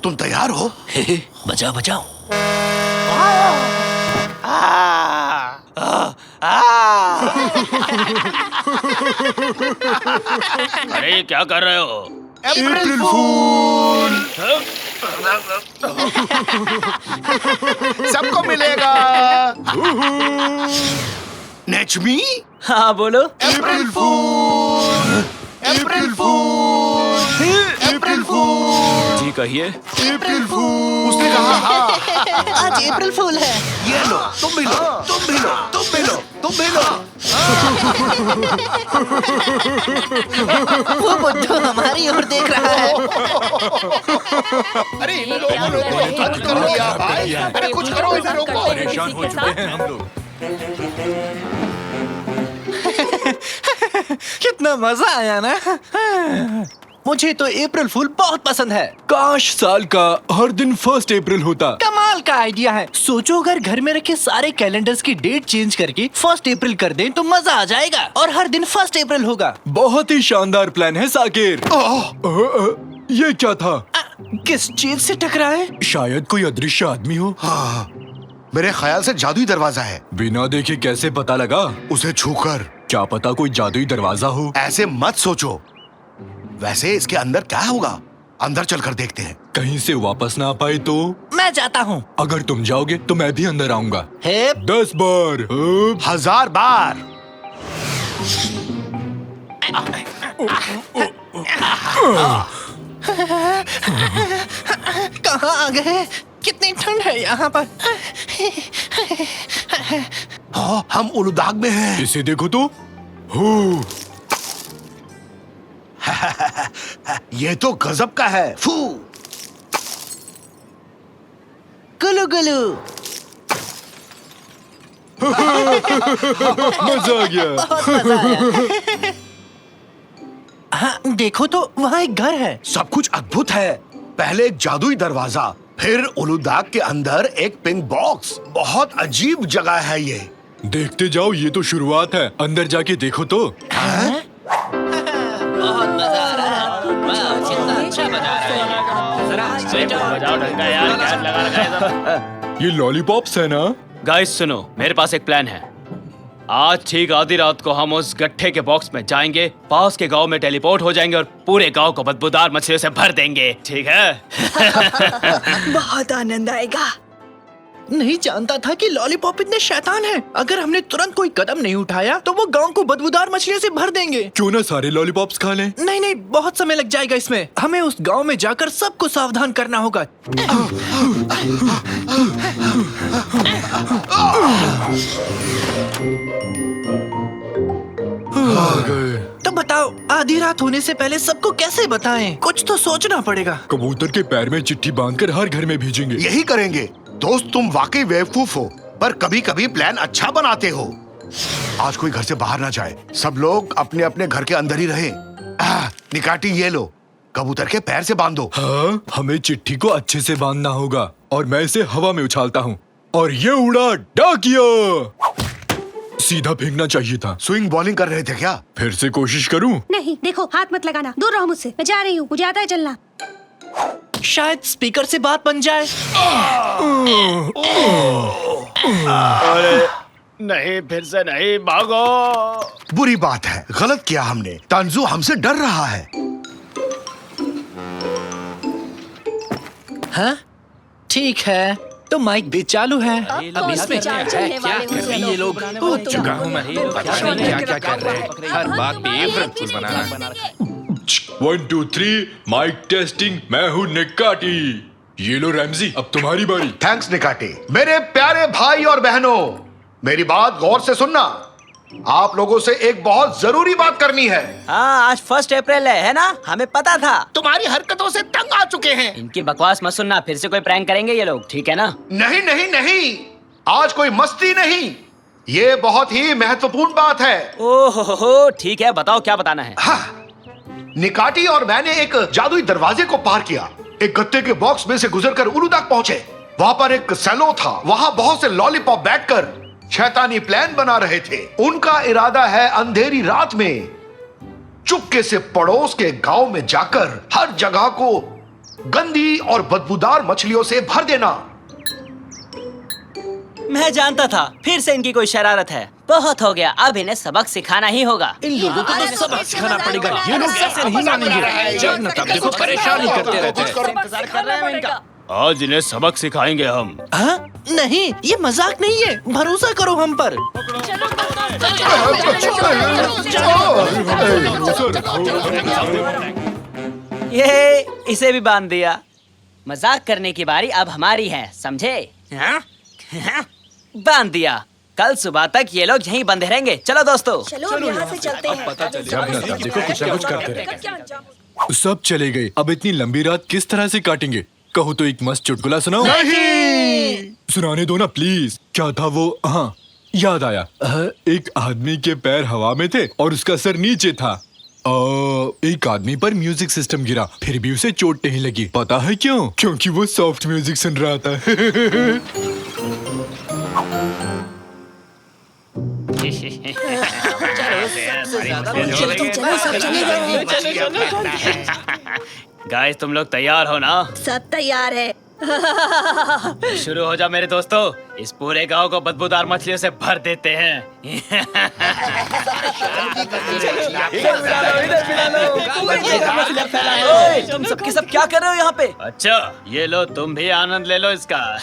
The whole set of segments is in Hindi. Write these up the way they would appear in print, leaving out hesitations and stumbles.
तुम तैयार हो? बचाओ बचाओ। अरे क्या कर रहे हो? अप्रैल फूल सबको मिलेगा। नेचमी, हाँ बोलो। अप्रैल फूल, अप्रैल फूल, अप्रैल फूल, जी कहिए। अप्रैल फूल। उसने कहा हाँ। आज अप्रैल फूल है। ये लो, तुम भी लो, तुम भी लो, तुम भी लो, तुम भी लो। वो बुद्धू हमारी ओर देख रहा है। अरे इन लोगों ने तो हद कर दिया भाई। अरे कुछ करो, इसे रोको। परेशान हो चुके हैं हम लोग। कितना मजा आया ना। मुझे तो अप्रैल फूल बहुत पसंद है। काश साल का हर दिन 1 अप्रैल होता। कमाल का आइडिया है। सोचो अगर घर में रखे सारे कैलेंडर्स की डेट चेंज करके 1 अप्रैल कर दें तो मजा आ जाएगा और हर दिन 1 अप्रैल होगा। बहुत ही शानदार प्लान है साकिर। ये क्या था? किस चीज से टकराए? शायद कोई अदृश्य आदमी हो। हाँ, मेरे ख्याल से जादुई दरवाजा है। बिना देखे कैसे पता लगा? उसे छूकर। क्या पता कोई जादुई दरवाजा हो। ऐसे मत सोचो। वैसे इसके अंदर क्या होगा? अंदर चलकर देखते हैं। कहीं से वापस ना आ पाए तो? मैं जाता हूँ। अगर तुम जाओगे तो मैं भी अंदर आऊंगा। 10 बार। 1000 बार। कहाँ आ गए? कितनी ठंड है यहाँ पर। हाँ, हम उलुदाग में हैं। इसे देखो तो। हो, ये तो गजब का है। फू। गुलू गुलू। मजा आ गया। बहुत मजा आया। हाँ, देखो तो वहाँ एक घर है। सब कुछ अद्भुत है। पहले एक जादुई दरवाजा, फिर उलुदाग के अंदर एक पिंक बॉक्स। बहुत अजीब जगह है ये। देखते जाओ, ये तो शुरुआत है। अंदर जाके देखो तो। बहुत मजा आ रहा है। वाह, कितना अच्छा बजा रहा है। बजाओ ढंग का यार, क्या लगा रखा है सब? ये लॉलीपॉप्स है ना? गाइस सुनो, मेरे पास एक प्लान है। आज ठीक आधी रात को हम उस गट्ठे के बॉक्स में जाएंगे, पास के गांव में टेलीपोर्ट हो जाएंगे और पूरे गांव को बदबूदार मछलियों से भर देंगे। ठीक है? बहुत आनंद आएगा। नहीं जानता था कि लॉलीपॉप इतने शैतान हैं। अगर हमने तुरंत कोई कदम नहीं उठाया तो वो गांव को बदबूदार मछलियों से भर देंगे। क्यों ना सारे लॉलीपॉप्स खा लें? नहीं नहीं, बहुत समय लग जाएगा इसमें। हमें उस गांव में जाकर सबको सावधान करना होगा। आ गए। तो बताओ, आधी रात होने से पहले सबको कैसे बताएं? कुछ तो सोचना पड़ेगा। कबूतर के पैर में चिट्ठी बांधकर हर घर में भेजेंगे। यही करेंगे। दोस्त, तुम वाकई बेवकूफ हो, पर कभी कभी प्लान अच्छा बनाते हो। आज कोई घर से बाहर ना जाए। सब लोग अपने अपने घर के अंदर ही रहे। निकाटी, ये लो, कबूतर के पैर से बांधो। हाँ, हमें चिट्ठी को अच्छे से बांधना होगा और मैं इसे हवा में उछालता हूँ और ये उड़ा डाकिया। सीधा फेंकना चाहिए था। स्विंग बॉलिंग कर रहे थे क्या? फिर से कोशिश करूं? नहीं, देखो, हाथ मत लगाना। दूर रहो मुझसे। मैं जा रही हूँ, मुझे आता है चलना। शायद स्पीकर से बात बन जाए। अरे नहीं, फिर से नहीं, भागो। बुरी बात है, गलत किया हमने। तांजू हमसे डर रहा है। हाँ, ठीक है, तो माइक भी चालू है। अब इसमें क्या है? ये लोग चुका हूँ मैं। पता नहीं क्या क्या कर रहे हैं। हर बात पे अप्रैल फूल बनाना। 1 2 3 माइक टेस्टिंग। मैं हूँ निकाटी। ये लो रैमजी, अब तुम्हारी बारी। थैंक्स निकाटी। मेरे प्यारे भाई और बहनों, मेरी बात गौर से सुनना। आप लोगों से एक बहुत जरूरी बात करनी है। हाँ, आज 1 अप्रैल है ना? हमें पता था। तुम्हारी हरकतों से तंग आ चुके हैं। इनकी बकवास मत सुनना, फिर से कोई प्रैंक करेंगे ये लोग, ठीक है ना? नहीं नहीं नहीं, आज कोई मस्ती नहीं, ये बहुत ही महत्वपूर्ण बात है। ओहो, ठीक है, बताओ क्या बताना है। हाँ, निकाटी और मैंने एक जादुई दरवाजे को पार किया। एक गत्ते के बॉक्स में से गुजरकर उलुदाग पहुंचे। वहां पर एक सैलो था। वहां बहुत से लॉलीपॉप बैठकर शैतानी प्लान बना रहे थे। उनका इरादा है अंधेरी रात में चुपके से पड़ोस के गांव में जाकर हर जगह को गंदी और बदबूदार मछलियों से भर देना। मैं जानता था फिर से इनकी कोई शरारत है। बहुत हो गया, अब इन्हें सबक सिखाना ही होगा। इन लोगों को तो सबक सिखाना पड़ेगा। ये लोग कैसे नहीं मानेंगे? जब न तब देखो परेशान ही करते रहते हैं। इंतजार कर रहे हैं इनका। आज इन्हें सबक सिखाएंगे हम। हाँ? नहीं, ये मजाक नहीं है। भरोसा करो हम पर। ये इसे भी बांध दिया। मजाक करने की बारी अब हमारी है, समझे? हाँ? बांध दिया। कल सुबह तक ये लोग यहीं बंधे रहेंगे। चलो दोस्तों। चलो अब यहाँ से चलते हैं। जब न तब देखो कुछ ना कुछ करते रहे। सब चले गए, अब इतनी लंबी रात किस तरह से काटेंगे? कहो तो एक मस्त चुटकुला सुनाओ। सुनाने दो ना प्लीज। क्या था वो? हाँ याद आया। एक आदमी के पैर हवा में थे और उसका सर नीचे था। एक आदमी पर म्यूजिक सिस्टम गिरा, फिर भी उसे चोट नहीं लगी। पता है क्यों? क्योंकि वो सॉफ्ट म्यूजिक सुन रहा था। चलो सब चले जाओ। गाइस तुम लोग तैयार हो ना? सब तैयार है। शुरू हो जाओ मेरे दोस्तों। इस पूरे गांव को बदबूदार मछलियों से भर देते हैं। ओए, तुम सबके सब क्या कर रहे हो यहाँ पे? अच्छा ये लो, तुम भी आनंद ले लो इसका।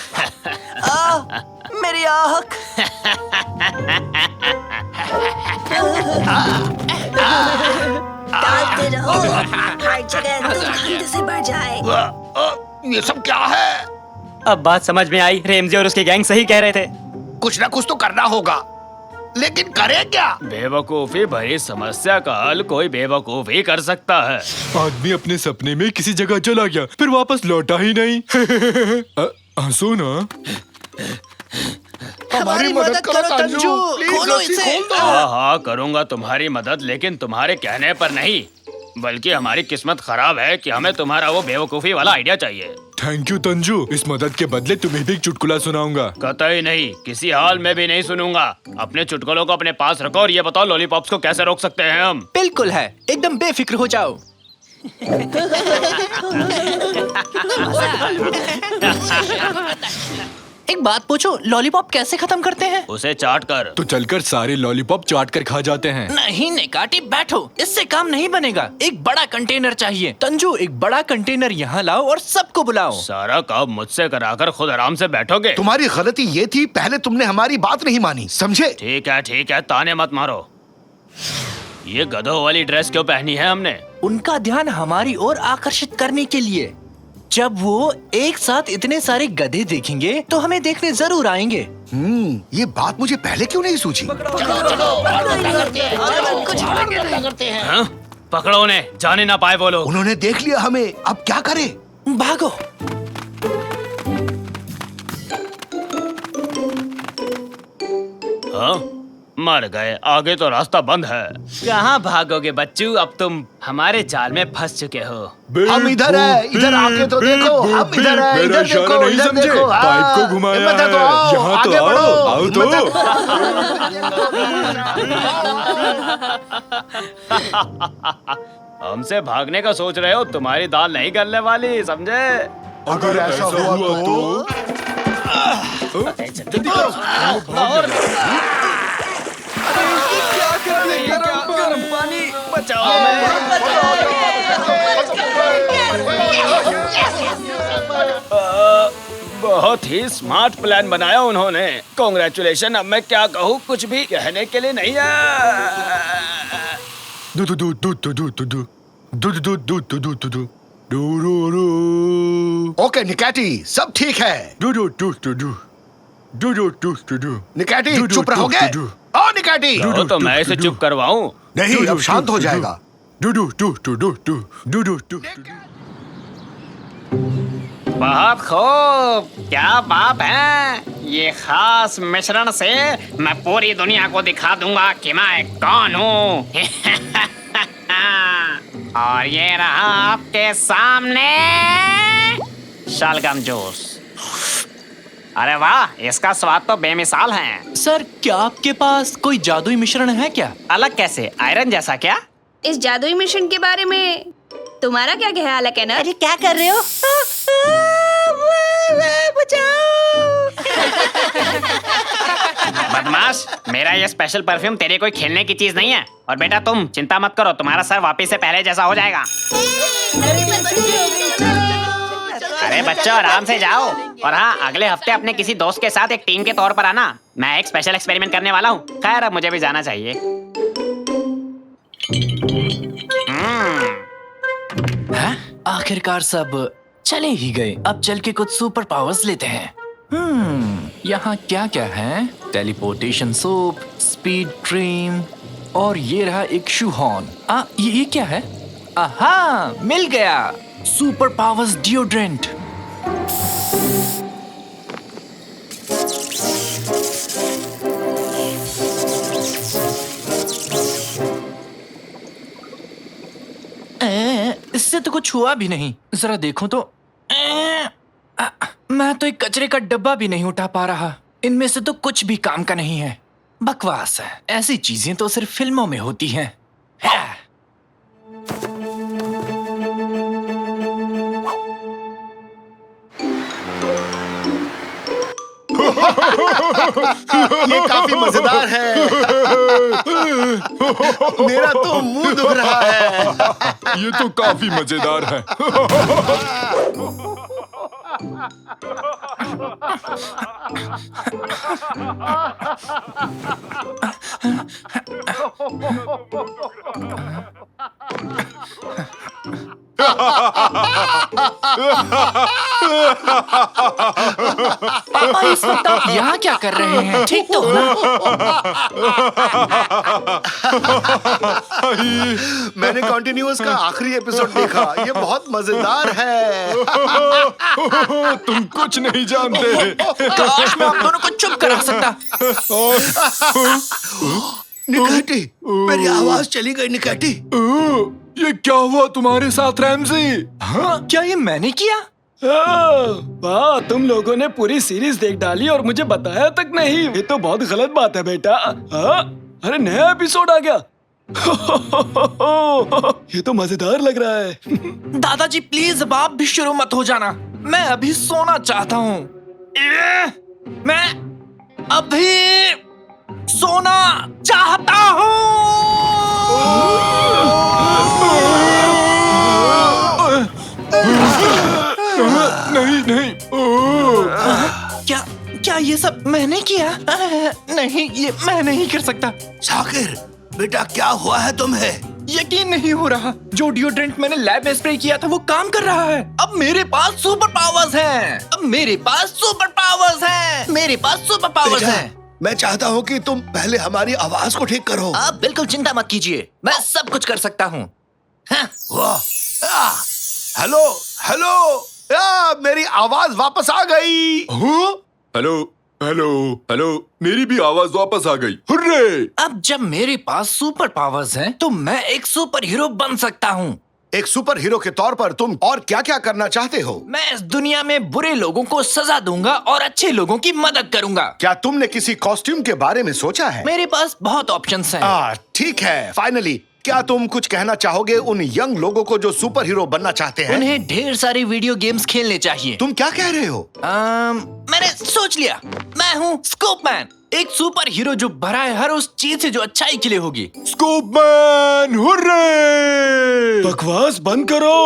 मेरी आँख। डालते रहो, हर जगह दुर्गंध से भर जाए। ये सब क्या है? अब बात समझ में आई। रेमजी और उसकी गैंग सही कह रहे थे। कुछ ना कुछ तो करना होगा, लेकिन करें क्या? बेवकूफी भरी समस्या का हल कोई बेवकूफ ही कर सकता है। आदमी अपने सपने में किसी जगह चला गया, फिर वापस लौटा ही नहीं। हंसो ना। हमारी मदद करो तंजू। खोलो इसे। हाँ हाँ करूँगा तुम्हारी मदद, लेकिन तुम्हारे कहने पर नहीं, बल्कि हमारी किस्मत खराब है कि हमें तुम्हारा वो बेवकूफी वाला आइडिया चाहिए। थैंक यू तंजू, इस मदद के बदले तुम्हें भी एक चुटकुला सुनाऊंगा। कतई नहीं, किसी हाल में भी नहीं सुनूंगा। अपने चुटकुलों को अपने पास रखो और ये बताओ लॉलीपॉप्स को कैसे रोक सकते हैं हम? बिल्कुल है, एकदम बेफिक्र हो जाओ। एक बात पूछो, लॉलीपॉप कैसे खत्म करते हैं? उसे चाट कर। तो चलकर सारे लॉलीपॉप चाट कर खा जाते हैं। नहीं निकाटी, बैठो, इससे काम नहीं बनेगा। एक बड़ा कंटेनर चाहिए। तंजू एक बड़ा कंटेनर यहाँ लाओ और सबको बुलाओ। सारा काम मुझसे कराकर खुद आराम से बैठोगे। तुम्हारी गलती ये थी, पहले तुमने हमारी बात नहीं मानी, समझे? ठीक है, ताने मत मारो। ये गधों वाली ड्रेस क्यों पहनी है हमने? उनका ध्यान हमारी ओर आकर्षित करने के लिए। जब वो एक साथ इतने सारे गधे देखेंगे तो हमें देखने जरूर आएंगे। ये बात मुझे पहले क्यों नहीं सूझी? हाँ? पकड़ो उन्हें, जाने ना पाए वो लोग। उन्होंने देख लिया हमें, अब क्या करें? भागो। हाँ? मर गए, आगे तो रास्ता बंद है। कहाँ भागोगे बच्चू, अब तुम हमारे जाल में फंस चुके हो। हम इधर है, इधर आके तो देखो। हम इधर है, इधर देखो, इधर देखो। पाइप को घुमाया हिम्मत है तो है। आओ, यहाँ तो आगे आओ, बढ़ो। आओ तो। हिम्मत है हमसे भागने का सोच रहे हो? तुम्हारी दाल नहीं गलने वाली, समझे? अगर ऐसा हुआ तो बहुत ही स्मार्ट प्लान बनाया उन्होंने। कांग्रेचुलेशन। अब मैं क्या कहूँ, कुछ भी कहने के लिए नहीं है। ओके निकाटी, सब ठीक है। निकाटी चुप रहोगे? ओ निकाटी, तो मैं इसे चुप करवाऊं? नहीं, अब शांत हो जाएगा। बहुत खूब, क्या बात है। ये खास मिश्रण से मैं पूरी दुनिया को दिखा दूंगा कि मैं कौन हूँ। और ये रहा आपके सामने शलगम जूस। अरे वाह, इसका स्वाद तो बेमिसाल है। सर क्या आपके पास कोई जादुई मिश्रण है क्या? अलग कैसे? आयरन जैसा क्या? इस जादुई मिशन के बारे में तुम्हारा क्या ख्याल है केनर? अरे क्या कर रहे हो? बदमाश, मेरा ये स्पेशल परफ्यूम तेरे कोई खेलने की चीज नहीं है। और बेटा तुम चिंता मत करो, तुम्हारा सर वापिस से पहले जैसा हो जाएगा। अरे बच्चों आराम से जाओ। और हाँ, अगले हफ्ते अपने किसी दोस्त के साथ एक टीम के तौर पर आना। मैं एक स्पेशल एक्सपेरिमेंट करने वाला हूँ। खैर अब मुझे भी जाना चाहिए। आखिरकार सब चले ही गए। अब चल के कुछ सुपर पावर्स लेते हैं। यहाँ क्या क्या है? टेलीपोर्टेशन सोप, स्पीड ड्रीम, और ये रहा एक शू हॉर्न। ये क्या है? आहा, मिल गया। Super powers deodorant. इससे तो कुछ हुआ भी नहीं। जरा देखो तो। मैं तो एक कचरे का डब्बा भी नहीं उठा पा रहा। इनमें से तो कुछ भी काम का नहीं है। बकवास है। ऐसी चीजें तो सिर्फ फिल्मों में होती हैं। ये काफी मजेदार है। मेरा तो मुंह दुख रहा है। ये तो काफी मजेदार है। पापा इस वक्त आप यहाँ क्या कर रहे हैं? ठीक तो हो ना? मैंने कॉन्टिन्यूअस का आखिरी एपिसोड देखा। ये बहुत मजेदार है। तुम कुछ नहीं जानते। काश मैं आप दोनों को चुप करा सकता। निकाटी, मेरी आवाज चली गई। निकाटी, ये क्या हुआ तुम्हारे साथ रैमजी? हाँ, क्या ये मैंने किया? वाह, तुम लोगों ने पूरी सीरीज देख डाली और मुझे बताया तक नहीं। ये तो बहुत गलत बात है बेटा। अरे नया एपिसोड आ गया। ये तो मजेदार लग रहा है। दादाजी प्लीज अब आप भी शुरू मत हो जाना। मैं अभी सोना चाहता हूँ। मैं अभी सोना चाहता नहीं नहीं। क्या क्या ये सब मैंने किया? नहीं, ये मैं नहीं कर सकता। शाकिर बेटा, क्या हुआ है तुम्हें? यकीन नहीं हो रहा। जो डिओड्रेंट मैंने लैब में स्प्रे किया था वो काम कर रहा है। अब मेरे पास सुपर पावर्स हैं। अब मेरे पास सुपर पावर्स हैं। मेरे पास सुपर पावर्स बेटा, हैं। मैं चाहता हूँ कि तुम पहले हमारी आवाज को ठीक करो। आप बिल्कुल चिंता मत कीजिए, मैं सब कुछ कर सकता हूँ। वाह! हेलो हेलो, मेरी आवाज वापस आ गई। हेलो हेलो हेलो, मेरी भी आवाज वापस आ गई। हुर्रे! अब जब मेरे पास सुपर पावर्स हैं, तो मैं एक सुपर हीरो बन सकता हूँ। एक सुपर हीरो के तौर पर तुम और क्या क्या करना चाहते हो? मैं इस दुनिया में बुरे लोगों को सजा दूंगा और अच्छे लोगों की मदद करूंगा। क्या तुमने किसी कॉस्ट्यूम के बारे में सोचा है? मेरे पास बहुत ऑप्शंस हैं। ठीक है। फाइनली, क्या तुम कुछ कहना चाहोगे उन यंग लोगों को जो सुपर हीरो बनना चाहते हैं? उन्हें ढेर सारे वीडियो गेम्स खेलने चाहिए। तुम क्या कह रहे हो? मैंने सोच लिया। मैं हूँ स्कूपमैन, एक सुपर हीरो जो भरा है हर उस चीज से जो अच्छाई के लिए होगी। स्कूपमैन, हुर्रे! बकवास बंद करो।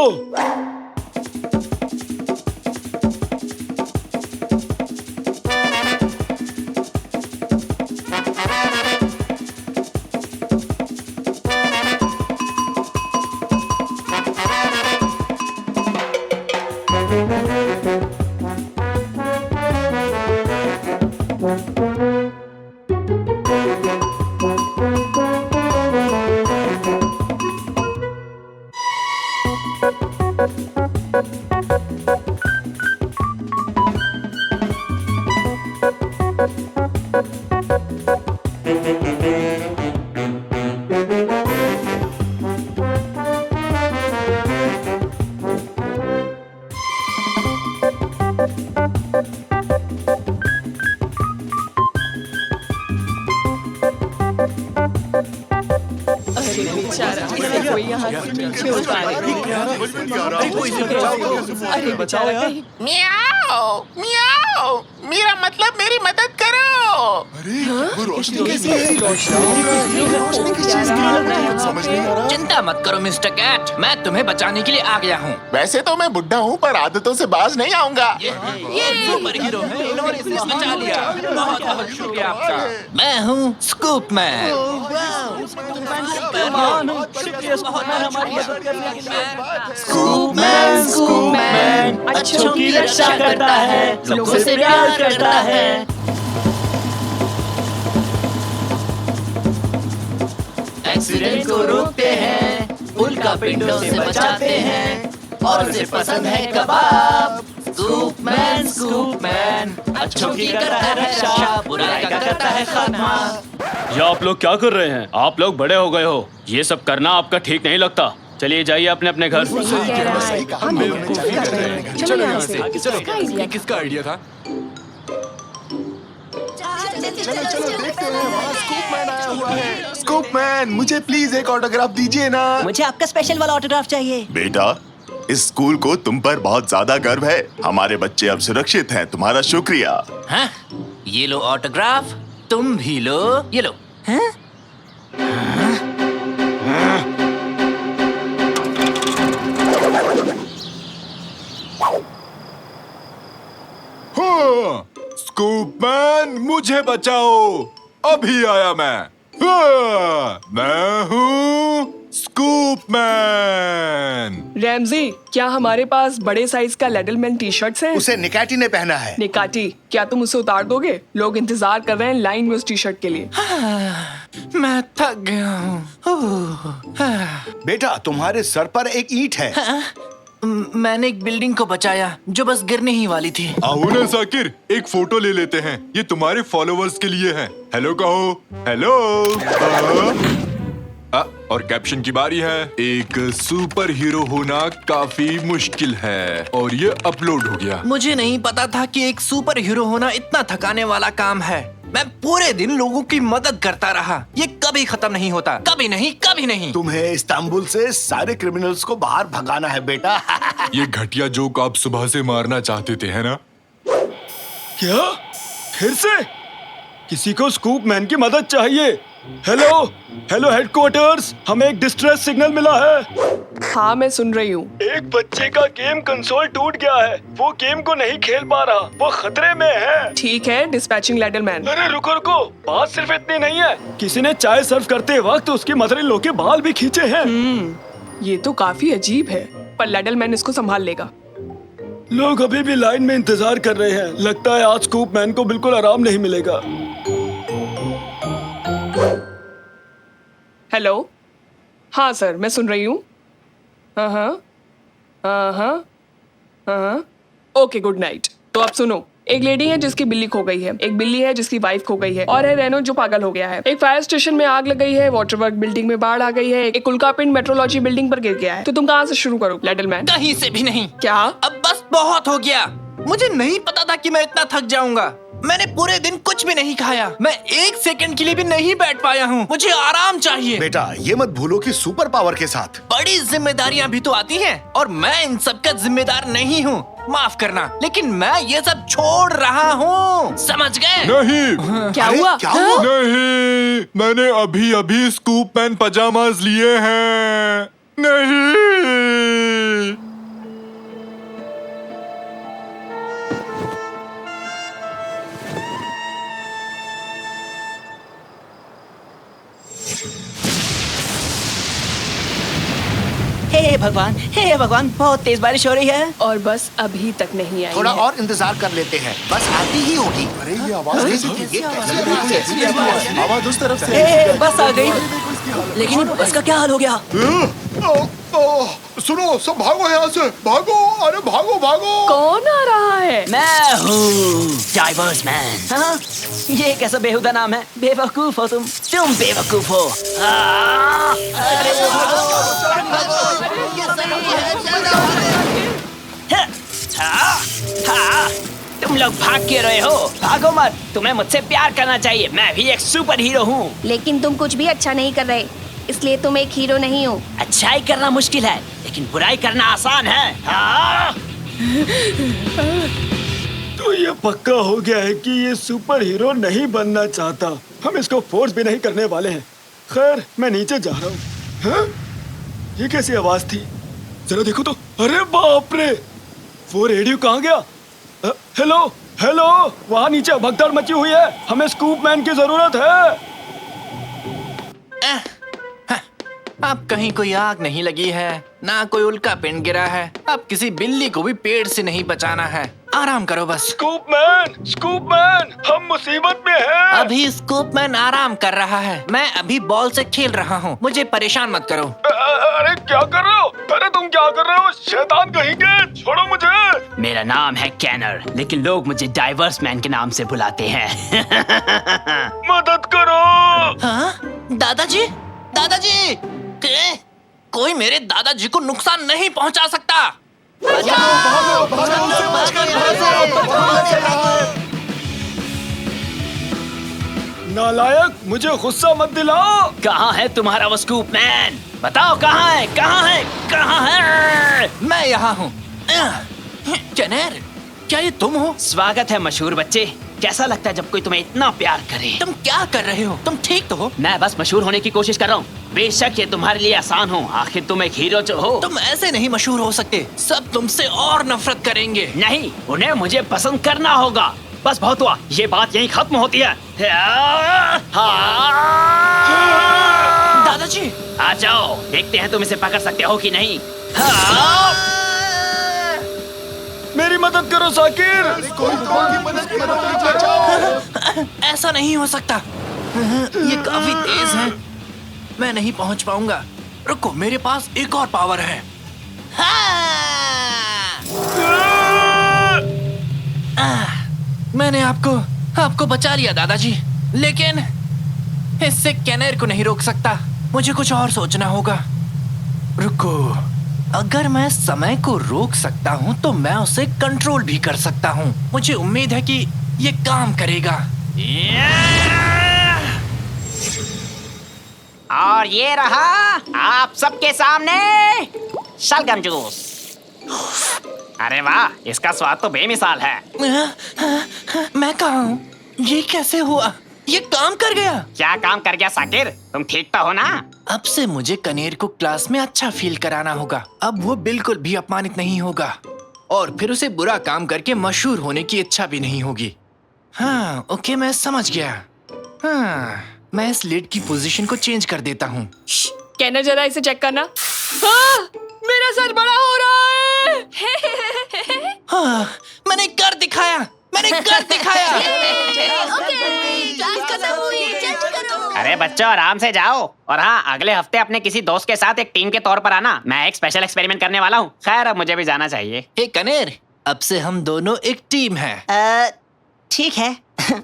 बचाओ यार। मियाओ मियाओ, मेरा मतलब मेरी मदद करो। चिंता मत करो मिस्टर कैट, मैं तुम्हें बचाने के लिए आ गया हूँ। वैसे तो मैं बुढ़ा हूँ पर आदतों से बाज नहीं आऊंगा। ये सुपर हीरो है, इन्होंने इसे बचा लिया। बहुत बहुत शुक्रिया आपका। मैं हूँ स्कूप मैन। स्कूप मैन अच्छों की रक्षा करता है, लोगों से प्यार करता है। एक्सीडेंट को रोकते हैं, उल्का पिंडों से बचाते हैं, और उसे पसंद है कबाब। स्कूप मैन अच्छों की करता है रक्षा, बुराई का करता है खात्मा। ये आप लोग क्या कर रहे हैं? आप लोग बड़े हो गए हो, ये सब करना आपका ठीक नहीं लगता। चलिए जाइए अपने अपने घर। चलो यहाँ से। ये किसका आइडिया था? स्कूप मैन, मुझे प्लीज एक ऑटोग्राफ दीजिए ना। मुझे आपका स्पेशल वाला ऑटोग्राफ चाहिए। बेटा, इस स्कूल को तुम पर बहुत ज्यादा गर्व है। हमारे बच्चे अब सुरक्षित हैं। तुम्हारा शुक्रिया। हाँ? ये लो ऑटोग्राफ, तुम भी लो, ये लो। हाँ? स्कूप मैन, मुझे बचाओ, अभी आया मैं। मैं हूँ स्कूप मैन। रैमजी, क्या हमारे पास बड़े साइज का लेडलमैन टी शर्ट्स हैं? उसे निकाटी ने पहना है। निकाटी, क्या तुम उसे उतार दोगे? लोग इंतजार कर रहे हैं लाइन में उस टी शर्ट के लिए। मैं थक गया हूँ। बेटा, तुम्हारे सर पर एक ईंट है। मैंने एक बिल्डिंग को बचाया जो बस गिरने ही वाली थी। आओ ना साकिर, एक फोटो ले लेते हैं। ये तुम्हारे फॉलोवर्स के लिए है। हेलो कहो। हेलो। और कैप्शन की बारी है। एक सुपर हीरो होना काफी मुश्किल है, और ये अपलोड हो गया। मुझे नहीं पता था कि एक सुपर हीरो होना इतना थकाने वाला काम है। मैं पूरे दिन लोगों की मदद करता रहा। ये कभी खत्म नहीं होता, कभी नहीं, कभी नहीं। तुम्हें इस्तांबुल से सारे क्रिमिनल्स को बाहर भगाना है बेटा। ये घटिया जोक आप सुबह से मारना चाहते थे, है ना? क्या? फिर से? किसी को स्कूप मैन की मदद चाहिए। हेलो हेलो हेडक्वार्टर्स, हमें एक डिस्ट्रेस सिग्नल मिला है। हाँ, मैं सुन रही हूँ। एक बच्चे का गेम कंसोल टूट गया है, वो गेम को नहीं खेल पा रहा, वो खतरे में है। ठीक है, डिस्पैचिंग लेडलमैन। अरे रुको रुको, बात सिर्फ इतनी नहीं है। किसी ने चाय सर्व करते वक्त उसकी मदर इन लॉ के बाल भी खींचे हैं। ये तो काफी अजीब है, पर लेडलमैन इसको संभाल लेगा। लोग अभी भी लाइन में इंतजार कर रहे हैं। लगता है आज स्कूप मैन को बिल्कुल आराम नहीं मिलेगा। हेलो, हाँ सर, मैं सुन रही हूँ। Okay, good night. तो अब सुनो, एक लेडी है जिसकी बिल्ली खो गई है, एक बिल्ली है जिसकी वाइफ खो गई है, और है रेनो जो पागल हो गया है। एक फायर स्टेशन में आग लग गई है, वाटर वर्क बिल्डिंग में बाढ़ आ गई है, एक उल्कापिंड मेट्रोलॉजी बिल्डिंग पर गिर गया है। तो तुम कहाँ से शुरू करो लेडलमैन? कहीं से भी नहीं। क्या? अब बस बहुत हो गया। मुझे नहीं पता था कि मैं इतना थक जाऊंगा। मैंने पूरे दिन कुछ भी नहीं खाया। मैं एक सेकंड के लिए भी नहीं बैठ पाया हूँ। मुझे आराम चाहिए। बेटा, ये मत भूलो कि सुपर पावर के साथ बड़ी जिम्मेदारियाँ भी तो आती हैं, और मैं इन सब का जिम्मेदार नहीं हूँ। माफ करना, लेकिन मैं ये सब छोड़ रहा हूँ। समझ गए? नहीं। क्या हुआ? क्या हुआ? नहीं, मैंने अभी अभी स्कूप मैन पजामाज लिए हैं। नहीं। हे भगवान, बहुत तेज बारिश हो रही है। और बस अभी तक नहीं आई थोड़ा है। और इंतजार कर लेते हैं, बस आती ही होगी। अरे ये आवाज आवाज उस तरफ से। हे, बस आ गई। लेकिन बस का क्या हाल हो गया? सुनो, सब भागो यहाँ से, भागो। अरे भागो भागो। कौन आ रहा है? मैं हूँ डाइवर्स मैन। हाँ? ये कैसा बेहुदा नाम है? बेवकूफ हो तुम बेवकूफ हो। तुम लोग भाग के रहे हो। भागो मत, तुम्हें मुझसे प्यार करना चाहिए। मैं भी एक सुपर हीरो हूँ। लेकिन तुम कुछ भी अच्छा नहीं कर रहे। इसलिए तुम एक हीरो नहीं हो। अच्छाई करना मुश्किल है लेकिन बुराई करना आसान है। हाँ। तो ये पक्का हो गया है कि ये सुपर हीरो नहीं बनना चाहता। हम इसको फोर्स भी नहीं करने वाले हैं। खैर मैं नीचे जा रहा हूँ। हाँ? ये कैसी आवाज थी? जरा देखो तो। अरे बाप रे, वो रेडियो कहाँ गया? हेलो हेलो, वहाँ नीचे भगदड़ मची हुई है। हमें स्कूप मैन की जरूरत है। अब कहीं कोई आग नहीं लगी है, ना कोई उल्का पिंड गिरा है। अब किसी बिल्ली को भी पेड़ से नहीं बचाना है। आराम करो बस। स्कूप मैन, हम मुसीबत में हैं। अभी स्कूप मैन आराम कर रहा है। मैं अभी बॉल से खेल रहा हूँ। मुझे परेशान मत करो। अरे क्या कर रहे हो? अरे तुम क्या कर रहे हो? शैतान कहेंगे, छोड़ो मुझे। मेरा नाम है कैनर, लेकिन लोग मुझे डाइवर्स मैन के नाम से बुलाते हैं। मदद करो। हाँ? दादाजी, दादाजी, कोई मेरे दादाजी को नुकसान नहीं पहुंचा सकता। नालायक, मुझे गुस्सा मत दिलाओ। कहाँ है तुम्हारा वो स्कूप मैन? बताओ कहाँ है, कहाँ है, कहाँ है? मैं यहाँ हूँ। कैनर, क्या ये तुम हो? स्वागत है मशहूर बच्चे। कैसा लगता है जब कोई तुम्हें इतना प्यार करे? तुम क्या कर रहे हो? तुम ठीक तो हो? मैं बस मशहूर होने की कोशिश कर रहा हूँ। बेशक ये तुम्हारे लिए आसान हो, आखिर तुम एक हीरो जो हो। तुम ऐसे नहीं मशहूर हो सकते। सब तुमसे और नफरत करेंगे। नहीं, उन्हें मुझे पसंद करना होगा। बस बहुत हुआ, ये बात यहीं खत्म होती है। दादाजी, आ जाओ, देखते हैं तुम इसे पकड़ सकते हो कि नहीं। मेरी मदद करो साकिर। ऐसा नहीं हो सकता। ये काफी तेज है, मैं नहीं पहुंच पाऊंगा। रुको, मेरे पास एक और पावर है। मैंने आपको बचा लिया दादाजी, लेकिन इससे कैनर को नहीं रोक सकता। मुझे कुछ और सोचना होगा। रुको, अगर मैं समय को रोक सकता हूँ तो मैं उसे कंट्रोल भी कर सकता हूँ। मुझे उम्मीद है कि ये काम करेगा। और ये रहा आप सबके सामने शलगम जूस। अरे वाह, इसका स्वाद तो बेमिसाल है। मैं कहाँ हूँ? ये कैसे हुआ? ये काम कर गया। क्या काम कर गया साकिर? तुम ठीक तो हो ना? अब से मुझे कनेर को क्लास में अच्छा फील कराना होगा। अब वो बिल्कुल भी अपमानित नहीं होगा और फिर उसे बुरा काम करके मशहूर होने की इच्छा भी नहीं होगी। हाँ, ओके, मैं समझ गया। हाँ, मैं इस लिड की पोजीशन को चेंज कर देता हूँ। कैनर, जरा इसे चेक करना। हाँ, मेरा सर बड़ा हो रहा है। हाँ, मैंने कर दिखाया। अरे बच्चों, आराम से जाओ। और हाँ, अगले हफ्ते अपने किसी दोस्त के साथ एक टीम के तौर पर आना। मैं एक स्पेशल एक्सपेरिमेंट करने वाला हूँ। खैर, अब मुझे भी जाना चाहिए। हे कनेर, अब से हम दोनों एक टीम हैं। ठीक है।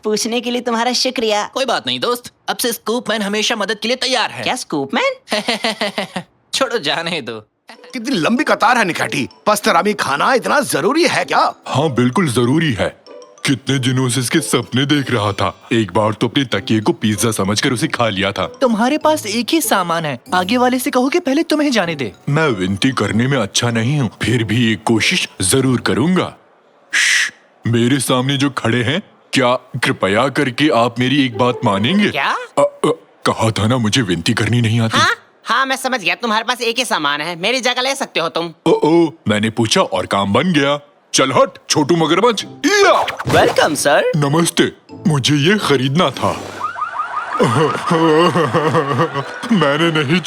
पूछने के लिए तुम्हारा शुक्रिया। कोई बात नहीं दोस्त, अब से स्कूप मैन हमेशा मदद के लिए तैयार है। क्या स्कूप मैन? छोड़ो, जाने दो। कितनी लंबी कतार है निकाटी। पस्तरामी खाना इतना जरूरी है क्या? हाँ बिल्कुल जरूरी है। कितने दिनों से इसके सपने देख रहा था। एक बार तो अपने तकिए को पिज्जा समझकर उसे खा लिया था। तुम्हारे पास एक ही सामान है, आगे वाले से कहो कि पहले तुम्हें जाने दे। मैं विनती करने में अच्छा नहीं हूँ, फिर भी एक कोशिश जरूर करूँगा। मेरे सामने जो खड़े हैं, क्या कृपया करके आप मेरी एक बात मानेंगे? क्या? कहा था ना मुझे विनती करनी नहीं आती। हाँ, मैं समझ गया। तुम्हारे पास एक ही सामान है, मेरी जगह ले सकते हो तुम। मैंने पूछा और काम बन गया। चल हट छोटू मगरमच्छ। Welcome sir. नमस्ते, मुझे ये खरीदना था। मैंने नहीं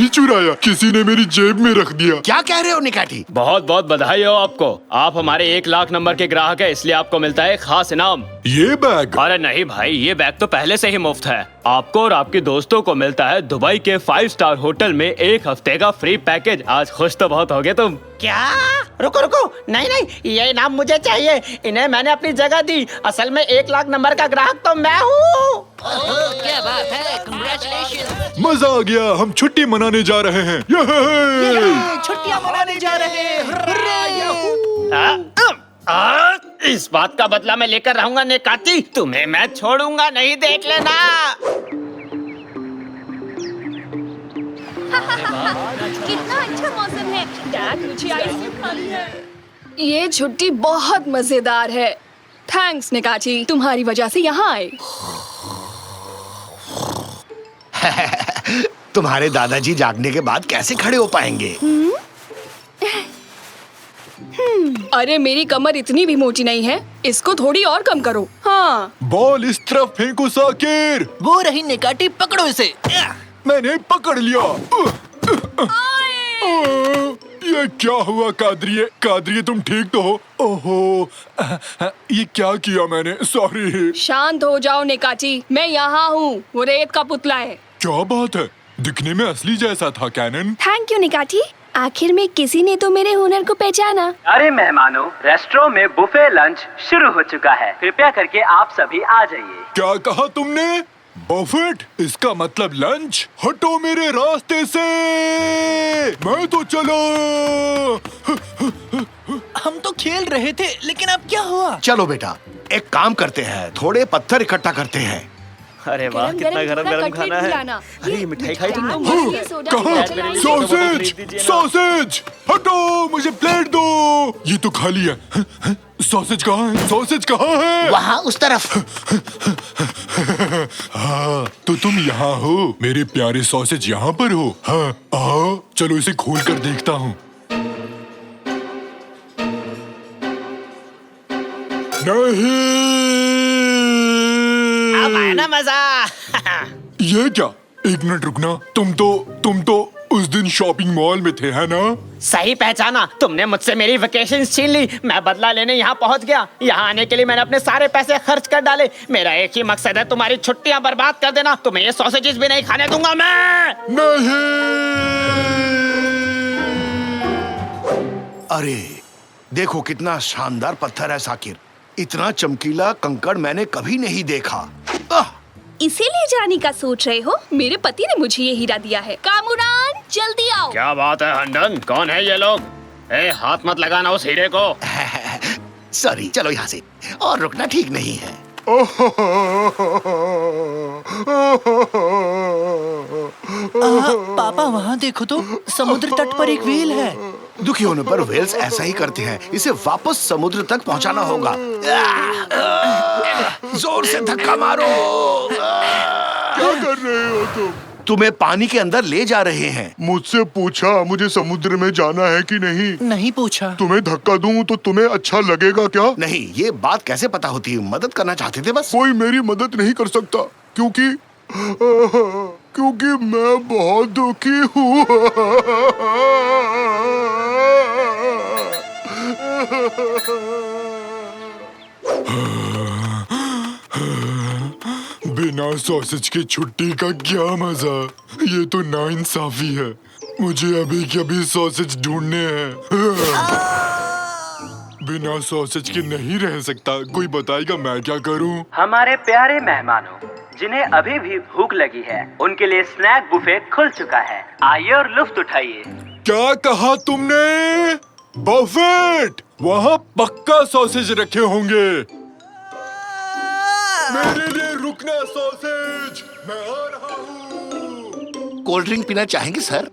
चुराया, किसी ने मेरी जेब में रख दिया। क्या कह रहे हो निकाटी? बहुत बहुत बधाई हो आपको। आप हमारे 1 लाख नंबर के ग्राहक है, इसलिए आपको मिलता है खास इनाम। ये बैग? अरे नहीं भाई, ये बैग तो पहले से ही मुफ्त है। आपको और आपके दोस्तों को मिलता है दुबई के 5 स्टार होटल में 1 हफ्ते का फ्री पैकेज। आज खुश तो बहुत हो गए तुम। क्या? रुको, नहीं, ये इनाम मुझे चाहिए। इन्हें मैंने अपनी जगह दी। असल में 1 लाख नंबर का ग्राहक तो मैं हूँ। क्या बात है, कांग्रेचुलेशन। मजा आ गया, हम छुट्टी मनाने जा रहे हैं। छुट्टियां मनाने जा रहे हैं। इस बात का बदला मैं लेकर रहूंगा निकाती। तुम्हें मैं छोड़ूंगा नहीं, देख लेना। कितना अच्छा मौसम है। डैड मुझे आइसक्रीम खानी है। ये छुट्टी बहुत मजेदार है। थैंक्स निकाची, तुम्हारी वजह से यहाँ आए। तुम्हारे दादाजी जागने के बाद कैसे खड़े हो पाएंगे? अरे मेरी कमर इतनी भी मोटी नहीं है, इसको थोड़ी और कम करो। हाँ बॉल इस तरफ फेंको साकिर। वो रही निकाटी, पकड़ो इसे। मैंने पकड़ लिया। ये क्या हुआ कादरिए? कादरिए तुम ठीक तो हो? ओहो, ये क्या किया मैंने? सॉरी। शांत हो जाओ निकाची, मैं यहाँ हूँ। वो रेत का पुतला है। क्या बात है, दिखने में असली जैसा था कैनन। थैंक यू निकाची, आखिर में किसी ने तो मेरे हुनर को पहचाना। अरे मेहमानों, रेस्टोरेंट में बुफे लंच शुरू हो चुका है। कृपया करके आप सभी आ जाइए। क्या कहा तुमने? बफेट? इसका मतलब लंच? हटो मेरे रास्ते से, मैं तो चला। हम तो खेल रहे थे, लेकिन अब क्या हुआ? चलो बेटा, एक काम करते हैं, थोड़े पत्थर इकट्ठा करते हैं। अरे वाह, कितना गरम खाना है। अरे ये मिठाई खाई तुमने? कहाँ? सॉसेज, सॉसेज, हटो, मुझे प्लेट दो। ये तो खाली है। सॉसेज कहाँ है? सॉसेज कहाँ है? वहाँ उस तरफ। हाँ, तो तुम यहाँ हो, मेरे प्यारे सॉसेज यहाँ पर हो। हाँ, आओ, चलो इसे खोल कर देखता हूँ। नहीं, अब आया ना मजा। ये क्या? एक मिनट रुकना, तुम तो उस दिन शॉपिंग मॉल में थे, है ना? सही पहचाना, तुमने मुझसे मेरी वेकेशन छीन ली। मैं बदला लेने यहाँ पहुँच गया। यहाँ आने के लिए मैंने अपने सारे पैसे खर्च कर डाले। मेरा एक ही मकसद है, तुम्हारी छुट्टियाँ बर्बाद कर देना। तुम्हें ये सॉसेजेस भी नहीं खाने दूंगा मैं। नहीं। अरे देखो कितना शानदार पत्थर है साकिर, इतना चमकीला कंकड़ मैंने कभी नहीं देखा। इसे ले जाने का सोच रहे हो? मेरे पति ने मुझे ये हीरा दिया है। कामुरान, जल्दी आओ। क्या बात है हंडन, कौन है ये लोग? हाथ मत लगाना उस हीरे को। सॉरी, चलो यहाँ से, और रुकना ठीक नहीं है। पापा वहाँ देखो तो, समुद्र तट पर एक व्हेल है। दुखी होने पर व्हेल्स ऐसा ही करते हैं, इसे वापस समुद्र तक पहुंचाना होगा। जोर से धक्का मारो। क्या कर रहे हो तुम? तुम्हें पानी के अंदर ले जा रहे हैं। मुझसे पूछा मुझे समुद्र में जाना है कि नहीं? नहीं पूछा। तुम्हें धक्का दूं तो तुम्हें अच्छा लगेगा क्या? नहीं, ये बात कैसे पता होती है? मदद करना चाहते थे बस। कोई मेरी मदद नहीं कर सकता, क्योंकि मैं बहुत दुखी हूँ। बिना सॉसेज की छुट्टी का क्या मजा? ये तो नाइंसाफी है। मुझे अभी के अभी सॉसेज ढूंढने हैं। बिना सॉसेज के नहीं रह सकता। कोई बताएगा मैं क्या करूं? हमारे प्यारे मेहमानों, जिन्हें अभी भी भूख लगी है, उनके लिए स्नैक बुफे खुल चुका है। आइए और लुत्फ उठाइए। क्या कहा तुमने? बफेट? वहाँ पक्का सॉसेज रखे होंगे। मेरे लिए रुकना सॉसेज, मैं आ रहा हूँ। कोल्ड ड्रिंक पीना चाहेंगे सर?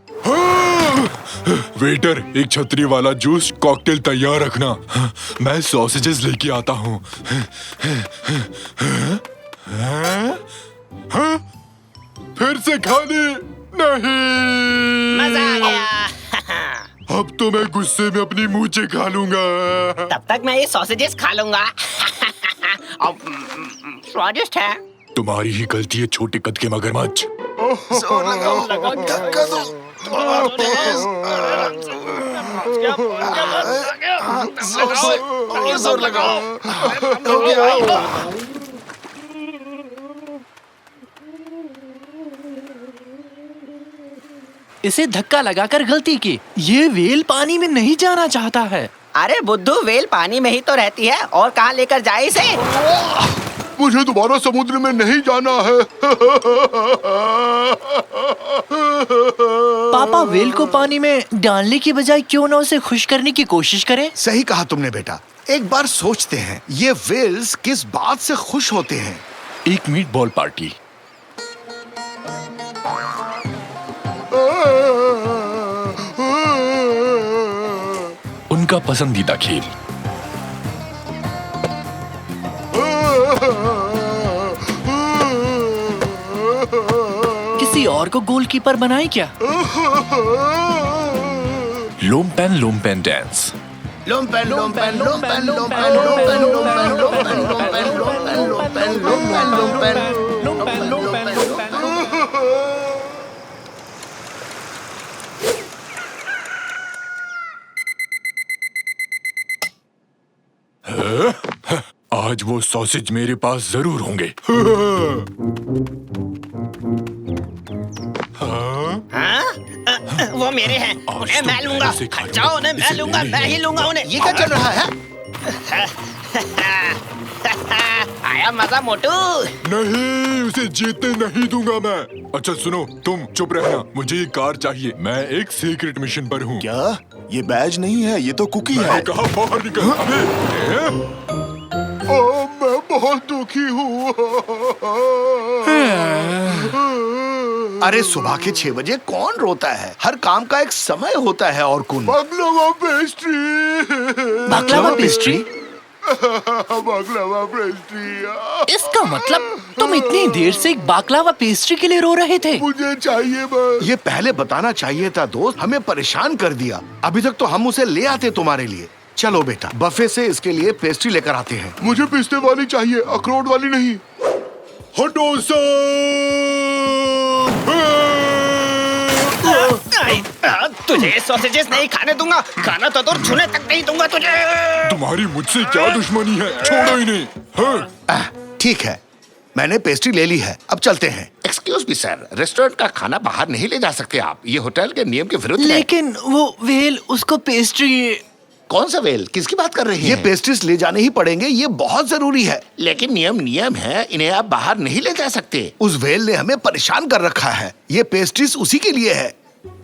वेटर, एक छतरी वाला जूस कॉकटेल तैयार रखना। मैं सॉसेजेस लेके आता हूँ। फिर से खाली नहीं। मजा आ गया। अब तो मैं गुस्से में अपनी मूंछें खा लूंगा। तब तक मैं ये सॉसेजेस खा लूंगा। स्वादिष्ट है। तुम्हारी ही गलती है छोटे कद के मगरमच्छ। जोर लगाओ, धक्का दो। जोर लगाओ। इसे धक्का लगाकर गलती की। ये व्हेल पानी में नहीं जाना चाहता है। अरे बुद्धू, व्हेल पानी में ही तो रहती है, और कहाँ लेकर जाए इसे? मुझे दोबारा समुद्र में नहीं जाना है। पापा व्हेल को पानी में डालने की बजाय क्यों ना उसे खुश करने की कोशिश करें? सही कहा तुमने बेटा। एक बार सोचते हैं, ये व्हेल्स किस बात से खुश होते हैं? एक मीट बॉल पार्टी। उसका पसंदीदा खेल। किसी और को गोलकीपर बनाए क्या? लोमपेन डांस। लोमपेन लोमपेन लोमपेन लोमपेन लोमपेन लोमपेन लोमपेन लोमपेन लोमपेन लोमपेन लोमपेन लोमपेन। आज वो सॉसेज मेरे पास जरूर होंगे। वो मेरे हैं, उन्हें मैं लूंगा। जाओ, उन्हें मैं लूंगा, मैं ही लूंगा उन्हें। ये क्या चल रहा है? आया मजा मोटू। नहीं, उसे जीतने नहीं दूंगा मैं। अच्छा सुनो, तुम चुप रहना, मुझे ये कार चाहिए। मैं एक सीक्रेट मिशन पर हूँ। क्या? ये बैज नहीं है, ये तो कुकी है। कहा बाहर निकल। मैं बहुत दुखी हूँ। अरे सुबह के 6 बजे कौन रोता है? हर काम का एक समय होता है। और कौन? बाकलावा पेस्ट्री। बाकलावा पेस्ट्री? बाकलावा पेस्ट्री। इसका मतलब तुम इतनी देर से एक बाकलावा पेस्ट्री के लिए रो रहे थे? मुझे चाहिए बस। ये पहले बताना चाहिए था दोस्त, हमें परेशान कर दिया। अभी तक तो हम उसे ले आते तुम्हारे लिए। चलो बेटा, बफे से इसके लिए पेस्ट्री लेकर आते हैं। मुझे पिस्ते वाली चाहिए, अखरोट वाली नहीं। हटो तुझे सॉसेजेस नहीं खाने दूंगा, खाना तो दूर छूने तक नहीं दूंगा तुझे। तुम्हारी मुझसे क्या दुश्मनी है? छोड़ो इन्हें। हाँ? ठीक है, मैंने पेस्ट्री ले ली है, अब चलते हैं। एक्सक्यूज मी सर, रेस्टोरेंट का खाना बाहर नहीं ले जा सकते आप, ये होटल के नियम के विरुद्ध है। लेकिन वो वेल उसको पेस्ट्री। कौन सा वेल? किसकी बात कर रहे हैं? ये पेस्ट्रीज ले जाने ही पड़ेंगे, ये बहुत जरूरी है। लेकिन नियम है, इन्हें आप बाहर नहीं ले जा सकते। उस वेल ने हमें परेशान कर रखा है, ये पेस्ट्रीज उसी के लिए है।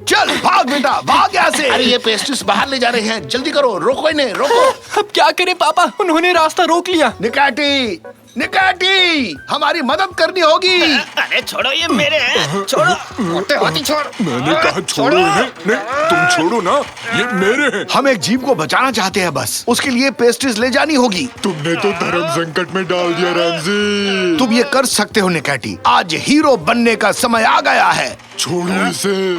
चल भाग बेटा, भाग यहाँ से। अरे ये पेस्ट्रीज बाहर ले जा रहे हैं, जल्दी करो, रोको इन्हें, रोको। अब क्या करें पापा, उन्होंने रास्ता रोक लिया। निकाटी, निकाटी, हमारी मदद करनी होगी। अरे छोड़ो, ये मेरे हैं, छोड़ो। मोटे हाथी छोड़। मैंने कहा छोड़ो इन्हें। नहीं, तुम छोड़ो ना, ये मेरे हैं। हम एक जीव को बचाना चाहते हैं बस, उसके लिए पेस्ट्रीज ले जानी होगी। तुमने तो धर्म संकट में डाल दिया रैमजी। तुम ये कर सकते हो निकाटी, आज हीरो बनने का समय आ गया है। छोड़ो इसे,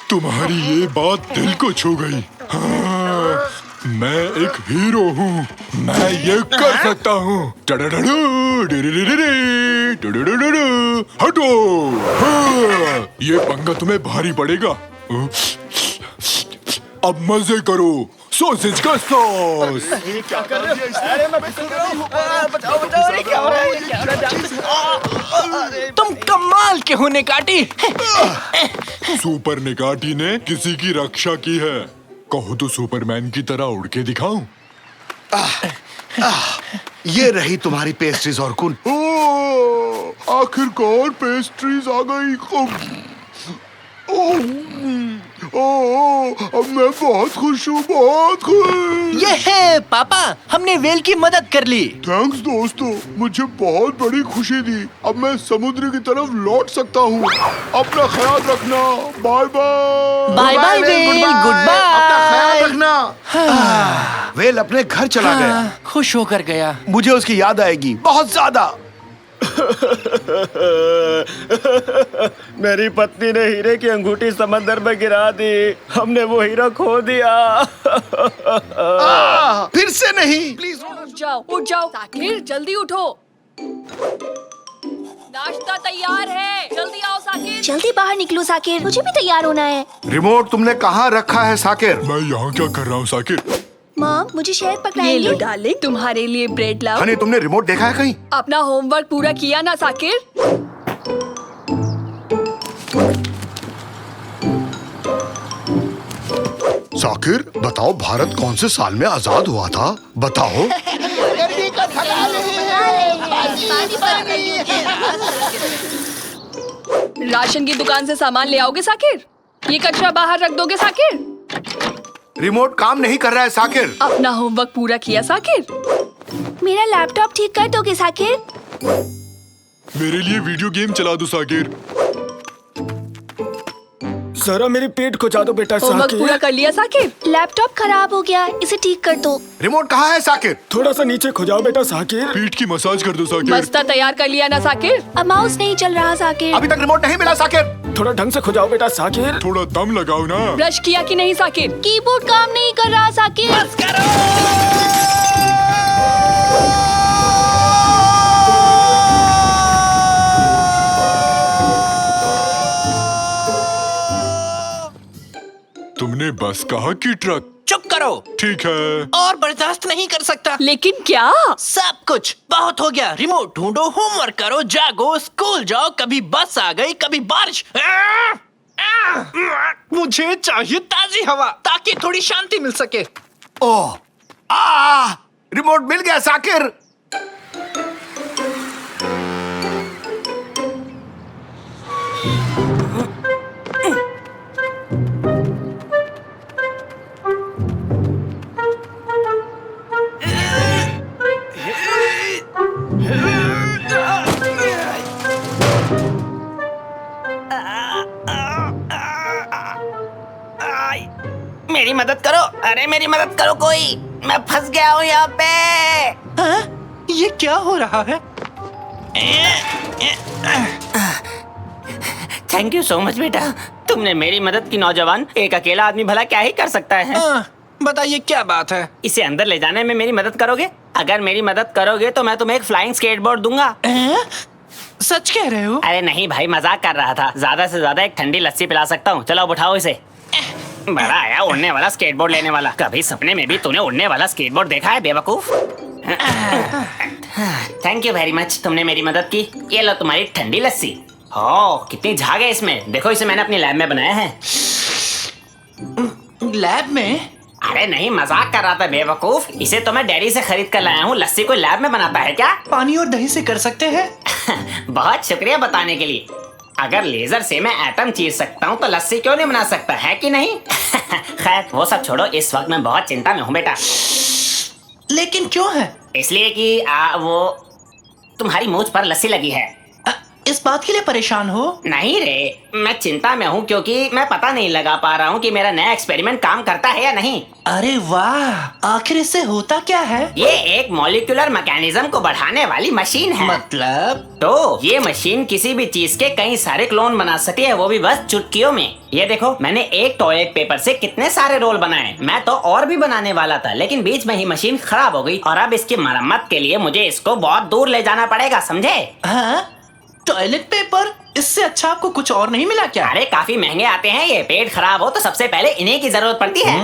तुम्हारी ये बात दिल को छू गई। हाँ, मैं एक हीरो हूँ, मैं ये कर सकता हूँ। हटो। हाँ, ये पंगा तुम्हें भारी पड़ेगा। अब मजे करो, सॉसेज का सॉस। क्या कर रहे हो? अरे मैं बचाओ बचाओ, अरे क्या हो रहा है? क्या हो रहा है? तुम कमाल के हो निकाटी। सुपर निकाटी ने किसी की रक्षा की है। कहो तो सुपरमैन की तरह उड़ के दिखाऊं? ये रही तुम्हारी पेस्ट्रीज और कुन। आखिरकार पेस्ट्रीज आ गई। अब मैं बहुत खुश हूँ, बहुत खुश। ये है पापा, हमने वेल की मदद कर ली। थैंक्स दोस्तों, मुझे बहुत बड़ी खुशी दी। अब मैं समुद्र की तरफ लौट सकता हूँ। अपना ख्याल रखना, bye bye. Bye bye well, goodbye. अपना ख्याल रखना। वेल अपने घर चला गया, खुश होकर गया। मुझे उसकी याद आएगी बहुत ज्यादा। मेरी पत्नी ने हीरे की अंगूठी समंदर में गिरा दी, हमने वो हीरा खो दिया। फिर से नहीं, प्लीज उठ जाओ साकिर, जल्दी उठो। नाश्ता तैयार है, जल्दी आओ साकिर। जल्दी बाहर निकलो साकिर, मुझे भी तैयार होना है। रिमोट तुमने कहाँ रखा है साकिर? मैं यहाँ क्या कर रहा हूँ साकिर? मॉम, मुझे शहद ये पकड़ाएंगे? लो डार्लिंग, तुम्हारे लिए ब्रेड लाओ। हनी, तुमने रिमोट देखा है कहीं? अपना होमवर्क पूरा किया ना साकिर? साकिर बताओ, भारत कौन से साल में आजाद हुआ था? बताओ। राशन की दुकान से सामान ले आओगे साकिर? ये कचरा बाहर रख दोगे साकिर? रिमोट काम नहीं कर रहा है साकिर। अपना होमवर्क पूरा किया साकिर? मेरा लैपटॉप ठीक कर दोगे साकिर? मेरे लिए वीडियो गेम चला दो साकिर। जरा मेरी पेट खुजा दो बेटा होमवर्क पूरा साकिर। कर लिया साकिब? लैपटॉप खराब हो गया, इसे ठीक कर दो। रिमोट कहाँ है साकिर? थोड़ा सा नीचे खुजाओ बेटा साकिर। पीठ की मसाज कर दो साकिर। बस्ता तैयार कर लिया ना साकिब? अब माउस नहीं चल रहा साकिर। अभी तक रिमोट नहीं मिला साकिर। थोड़ा ढंग से खुजाओ बेटा साकिर। थोड़ा दम लगाओ ना। ब्रश किया कि नहीं साकिब? कीबोर्ड काम नहीं कर रहा साकिर। तुमने बस कहा कि ट्रक? चुप करो। ठीक है। और बर्दाश्त नहीं कर सकता। लेकिन क्या? सब कुछ बहुत हो गया। रिमोट ढूंढो, होमवर्क करो, जागो, स्कूल जाओ। कभी बस आ गई, कभी बारिश। मुझे चाहिए ताजी हवा ताकि थोड़ी शांति मिल सके। ओह, रिमोट मिल गया साकिर। मेरी मदद करो, अरे मेरी मदद करो कोई, मैं फंस गया हूँ यहाँ पे। हाँ? ये क्या हो रहा है? थैंक यू सो मच बेटा, तुमने मेरी मदद की। नौजवान, एक अकेला आदमी भला क्या ही कर सकता है। बताइए क्या बात है? इसे अंदर ले जाने में मेरी मदद करोगे? अगर मेरी मदद करोगे तो मैं तुम्हें एक फ्लाइंग स्केटबोर्ड दूंगा। सच कह रहे हो? अरे नहीं भाई, मजाक कर रहा था। ज्यादा से ज्यादा एक ठंडी लस्सी पिला सकता हूँ। चलो उठाओ इसे। बड़ा आया उड़ने वाला स्केटबोर्ड लेने वाला। कभी सपने में भी तूने उड़ने वाला स्केटबोर्ड देखा है बेवकूफ? थैंक यू वेरी मच, तुमने मेरी मदद की। ये लो तुम्हारी ठंडी लस्सी। हो, कितनी झाग है इसमें। देखो, इसे मैंने अपनी लैब में बनाया है। लैब में? अरे नहीं, मजाक कर रहा था बेवकूफ। इसे तो मैं डेयरी से खरीद कर लाया हूँ। लस्सी कोई लैब में बनाता है क्या? पानी और दही से कर सकते हैं। बहुत शुक्रिया बताने के लिए। अगर लेजर से मैं एटम चीर सकता हूँ तो लस्सी क्यों नहीं बना सकता, है कि नहीं? खैर वो सब छोड़ो, इस वक्त मैं बहुत चिंता में हूँ बेटा। लेकिन क्यों है? इसलिए कि वो तुम्हारी मूंछ पर लस्सी लगी है। इस बात के लिए परेशान हो? नहीं रे, मैं चिंता में हूँ क्योंकि मैं पता नहीं लगा पा रहा हूँ कि मेरा नया एक्सपेरिमेंट काम करता है या नहीं। अरे वाह, आखिर इससे होता क्या है? ये एक मॉलिक्यूलर मैकेनिज्म को बढ़ाने वाली मशीन है। मतलब? तो ये मशीन किसी भी चीज के कई सारे क्लोन बना सकती है, वो भी बस चुटकियों में। ये देखो, मैंने एक टॉयलेट पेपर से कितने सारे रोल बनाए। मैं तो और भी बनाने वाला था, लेकिन बीच में ही मशीन खराब हो गई और अब इसकी मरम्मत के लिए मुझे इसको बहुत दूर ले जाना पड़ेगा, समझे? हाँ? Toilet paper? इससे अच्छा आपको कुछ और नहीं मिला क्या? अरे काफी महंगे आते हैं ये। पेट खराब हो तो सबसे पहले इन्हीं की जरूरत पड़ती है।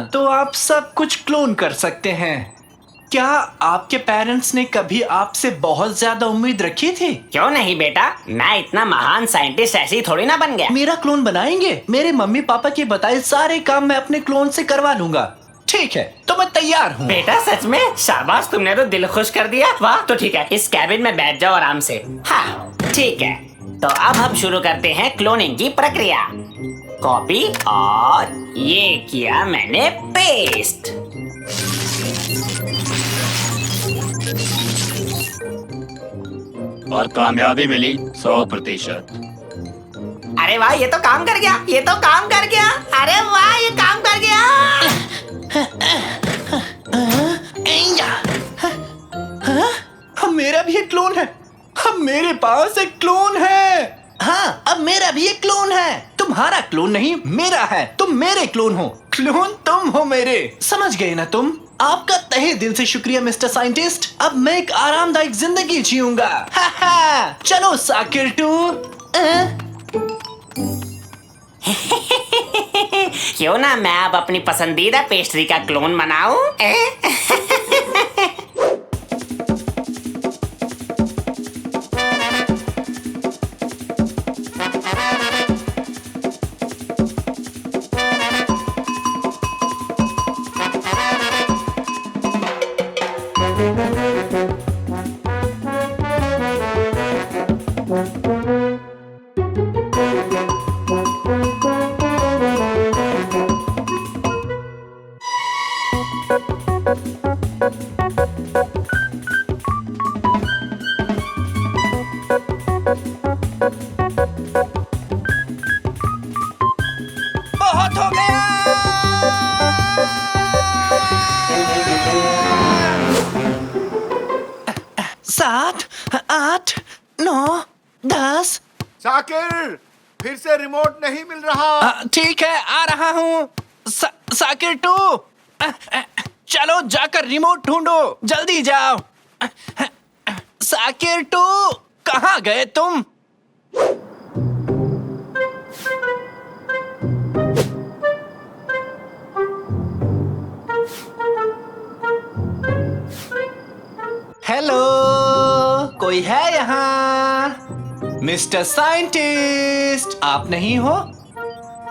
तो आप सब कुछ क्लोन कर सकते हैं। क्या आपके पेरेंट्स ने कभी आपसे बहुत ज्यादा उम्मीद रखी थी? क्यों नहीं बेटा, मैं इतना महान साइंटिस्ट ऐसे ही थोड़ी ना बन गया। मेरा क्लोन बनाएंगे? मेरे मम्मी पापा के बताए सारे काम मैं अपने क्लोन से करवा लूंगा। ठीक है, तो मैं तैयार हूँ। बेटा सच में? शाबाश, तुमने तो दिल खुश कर दिया। वाह, तो ठीक है, इस कैबिन में बैठ जाओ आराम से। हाँ ठीक है, तो अब हम शुरू करते हैं क्लोनिंग की प्रक्रिया। कॉपी और ये किया मैंने पेस्ट। और कामयाबी मिली 100%। अरे वाह, ये तो काम कर गया, ये तो काम कर गया। अरे वाह, ये काम कर गया। अब मेरा भी एक क्लोन है। अब मेरे पास एक क्लोन है। हाँ, अब मेरा भी एक क्लोन है। तुम्हारा क्लोन नहीं, मेरा है। तुम मेरे क्लोन हो, क्लोन तुम हो मेरे। समझ गए ना तुम? आपका तहे दिल से शुक्रिया मिस्टर साइंटिस्ट। अब मैं एक आरामदायक जिंदगी जीऊंगा। चलो साकिर 2। क्यों ना मैं अब अपनी पसंदीदा पेस्ट्री का क्लोन बनाऊं? 7, 8, 9, 10। साकिर, फिर से रिमोट नहीं मिल रहा। ठीक है, आ रहा हूँ। साकिर 2, चलो जाकर रिमोट ढूंढो, जल्दी जाओ। साकिर 2, कहाँ गए तुम? हेलो, कोई है यहाँ? मिस्टर साइंटिस्ट, आप नहीं हो?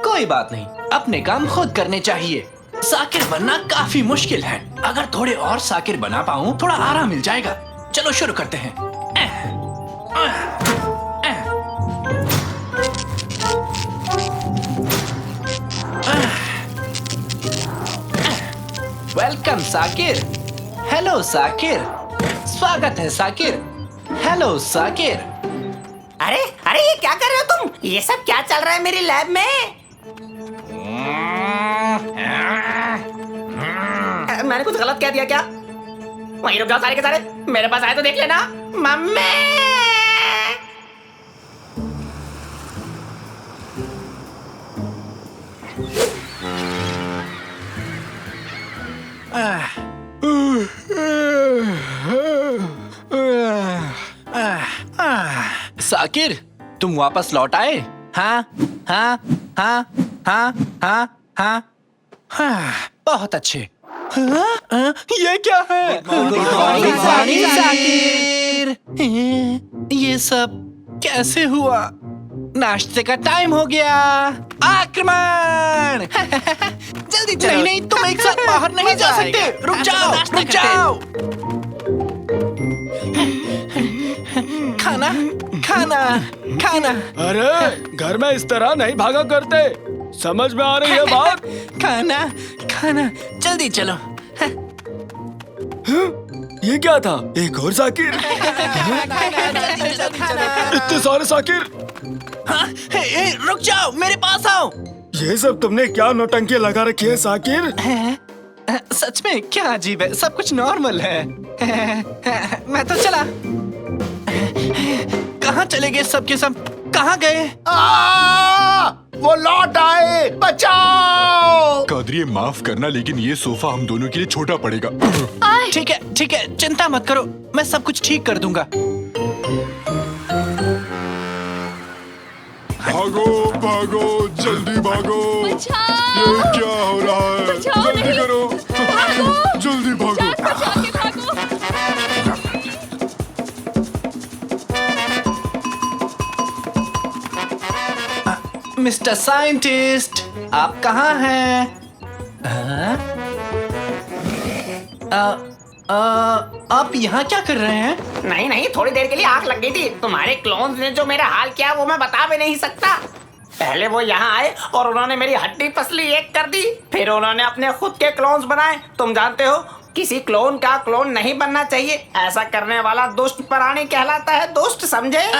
कोई बात नहीं, अपने काम खुद करने चाहिए। साकिर बनना काफी मुश्किल है। अगर थोड़े और साकिर बना पाऊं, थोड़ा आराम मिल जाएगा। चलो शुरू करते हैं। वेलकम साकिर। हेलो साकिर, स्वागत है साकिर। हेलो साकिर। अरे अरे, ये क्या कर रहे हो तुम? ये सब क्या चल रहा है मेरी लैब में? मैंने कुछ गलत कह दिया क्या? वहीं रुक जाओ सारे के सारे, मेरे पास आए तो देख लेना। मम्मी! साकिर, तुम वापस लौट आए? हाँ हाँ हाँ हाँ हाँ हाँ हाँ, बहुत अच्छे। ये क्या है? साकिर, ये सब कैसे हुआ? नाश्ते का टाइम हो गया। आक्रमण! जल्दी चलो। नहीं नहीं, तुम एक साथ बाहर नहीं जा सकते। रुक जाओ, रुक जाओ। खाना खाना खाना। अरे घर में इस तरह नहीं भागा करते, समझ में आ रही है बात? खाना खाना, जल्दी चलो। ये क्या था? एक और साकिर? इतने सारे साकिर? रुक जाओ, मेरे पास आओ। ये सब तुमने क्या नौटंकी लगा रखी है साकिर? सच में क्या अजीब है, सब कुछ नॉर्मल है। मैं तो चला। कहाँ चले गए सबके सब? कहाँ गए? वो लौट आए, बचाओ! कादरी, माफ करना, लेकिन ये सोफा हम दोनों के लिए छोटा पड़ेगा। ठीक है, चिंता मत करो, मैं सब कुछ ठीक कर दूंगा। भागो भागो, जल्दी भागो। ये क्या हो रहा है? जल्दी करो, जल्दी भागो। मिस्टर साइंटिस्ट, आप कहाँ हैं? आप यहाँ क्या कर रहे हैं? नहीं, थोड़ी देर के लिए आग लग गई थी। तुम्हारे क्लोन्स ने जो मेरा हाल किया वो मैं बता भी नहीं सकता। पहले वो यहाँ आए और उन्होंने मेरी हड्डी पसली एक कर दी, फिर उन्होंने अपने खुद के क्लोन्स बनाए। तुम जानते हो, किसी क्लोन का क्लोन नहीं बनना चाहिए। ऐसा करने वाला दुष्ट प्राणी कहलाता है, दुष्ट, समझे?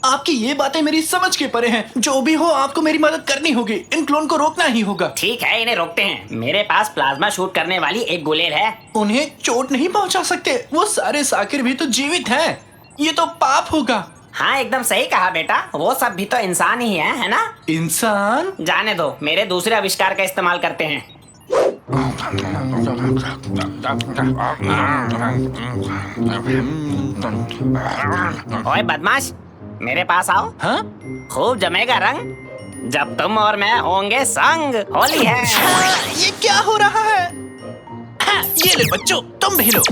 आपकी ये बातें मेरी समझ के परे हैं। जो भी हो, आपको मेरी मदद करनी होगी। इन क्लोन को रोकना ही होगा। ठीक है, इन्हें रोकते हैं। मेरे पास प्लाज्मा शूट करने वाली एक गुलेल है। उन्हें चोट नहीं पहुंचा सकते, वो सारे साकिर भी तो जीवित हैं। ये तो पाप होगा। हाँ, एकदम सही कहा बेटा, वो सब भी तो इंसान ही है ना? इंसान? जाने दो, मेरे दूसरे आविष्कार का इस्तेमाल करते हैं। ओए बदमाश, मेरे पास आओ। हाँ? खूब जमेगा रंग जब तुम और मैं होंगे संग। होली है। ये क्या हो रहा है? ये ले बच्चों, तुम भी लो।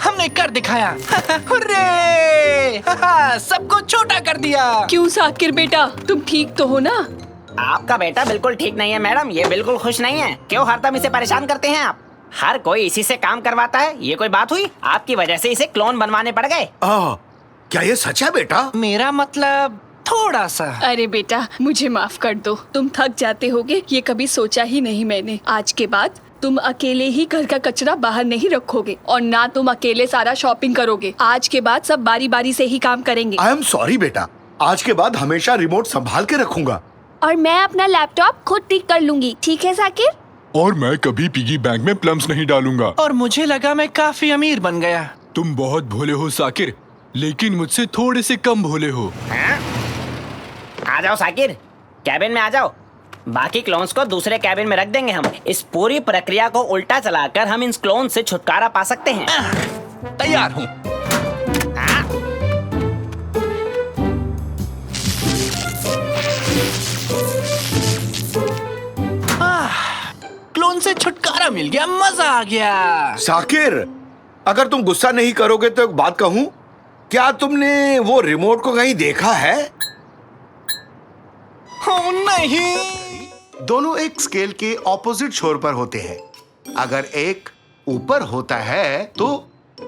हमने कर दिखाया। हुर्रे! सबको छोटा कर दिया। क्यों साकिर बेटा, तुम ठीक तो हो ना? आपका बेटा बिल्कुल ठीक नहीं है मैडम, ये बिल्कुल खुश नहीं है। क्यों हरदम इसे परेशान करते हैं आप? हर कोई इसी से काम करवाता है। ये कोई बात हुई? आपकी वजह से इसे क्लोन बनवाने पड़ गए। क्या ये सच है बेटा? मेरा मतलब थोड़ा सा। अरे बेटा, मुझे माफ कर दो, तुम थक जाते होगे, ये कभी सोचा ही नहीं मैंने। आज के बाद तुम अकेले ही घर का कचरा बाहर नहीं रखोगे और ना तुम अकेले सारा शॉपिंग करोगे। आज के बाद सब बारी बारी से ही काम करेंगे। आई एम सॉरी बेटा, आज के बाद हमेशा रिमोट संभाल के रखूंगा। और मैं अपना लैपटॉप खुद ठीक कर लूंगी, ठीक है साकिर? और मैं कभी पिगी बैंक में प्लम्स नहीं डालूंगा। और मुझे लगा मैं काफी अमीर बन गया। तुम बहुत भोले हो साकिर, लेकिन मुझसे थोड़े से कम भोले हो। आ जाओ साकिर, कैबिन में आ जाओ। बाकी क्लोन्स को दूसरे कैबिन में रख देंगे हम। इस पूरी प्रक्रिया को उल्टा चलाकर हम इन क्लोन से छुटकारा पा सकते हैं। तैयार हूँ। क्लोन से छुटकारा मिल गया, मजा आ गया। साकिर, अगर तुम गुस्सा नहीं करोगे तो एक बात कहूं, क्या तुमने वो रिमोट को कहीं देखा है? नहीं। दोनों एक स्केल के ऑपोजिट छोर पर होते हैं। अगर एक ऊपर होता है तो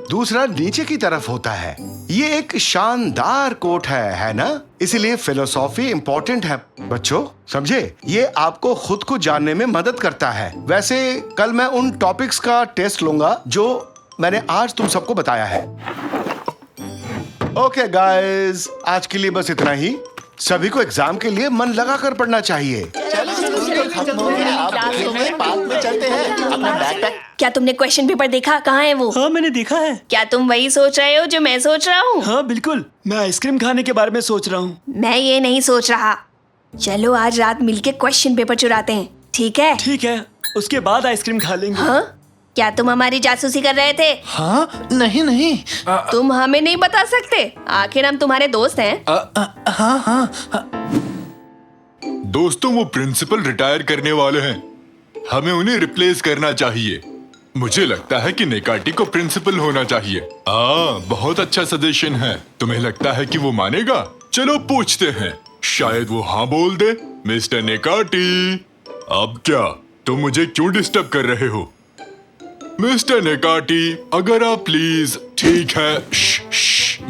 दूसरा नीचे की तरफ होता है। ये एक शानदार कोट है ना? इसीलिए फिलोसॉफी इंपॉर्टेंट है बच्चों, समझे? ये आपको खुद को जानने में मदद करता है। वैसे कल मैं उन टॉपिक्स का टेस्ट लूंगा जो मैंने आज तुम सबको बताया है। ओके गाइस, आज के लिए बस इतना ही। सभी को एग्जाम के लिए मन लगा कर पढ़ना चाहिए। क्या तुमने क्वेश्चन पेपर देखा? कहाँ है वो? हाँ, मैंने देखा है। क्या तुम वही सोच रहे हो जो मैं सोच रहा हूँ? हाँ बिल्कुल, मैं आइसक्रीम खाने के बारे में सोच रहा हूँ। मैं ये नहीं सोच रहा। चलो आज रात मिलके क्वेश्चन पेपर चुराते हैं, ठीक है? ठीक है, उसके बाद आइसक्रीम खा लेंगे। हाँ? क्या तुम हमारी जासूसी कर रहे थे? हाँ नहीं। तुम हमें नहीं बता सकते? आखिर हम तुम्हारे दोस्त हैं। हाँ। दोस्तों, वो प्रिंसिपल रिटायर करने वाले हैं, हमें उन्हें रिप्लेस करना चाहिए। मुझे लगता है कि नेकाटी को प्रिंसिपल होना चाहिए। बहुत अच्छा सजेशन है। तुम्हें लगता है कि वो मानेगा? चलो पूछते हैं, शायद वो हाँ बोल दे। मिस्टर नेकाटी, अब क्या? तुम मुझे क्यों डिस्टर्ब कर रहे हो? मिस्टर नेकाटी, अगर आप प्लीज। ठीक है,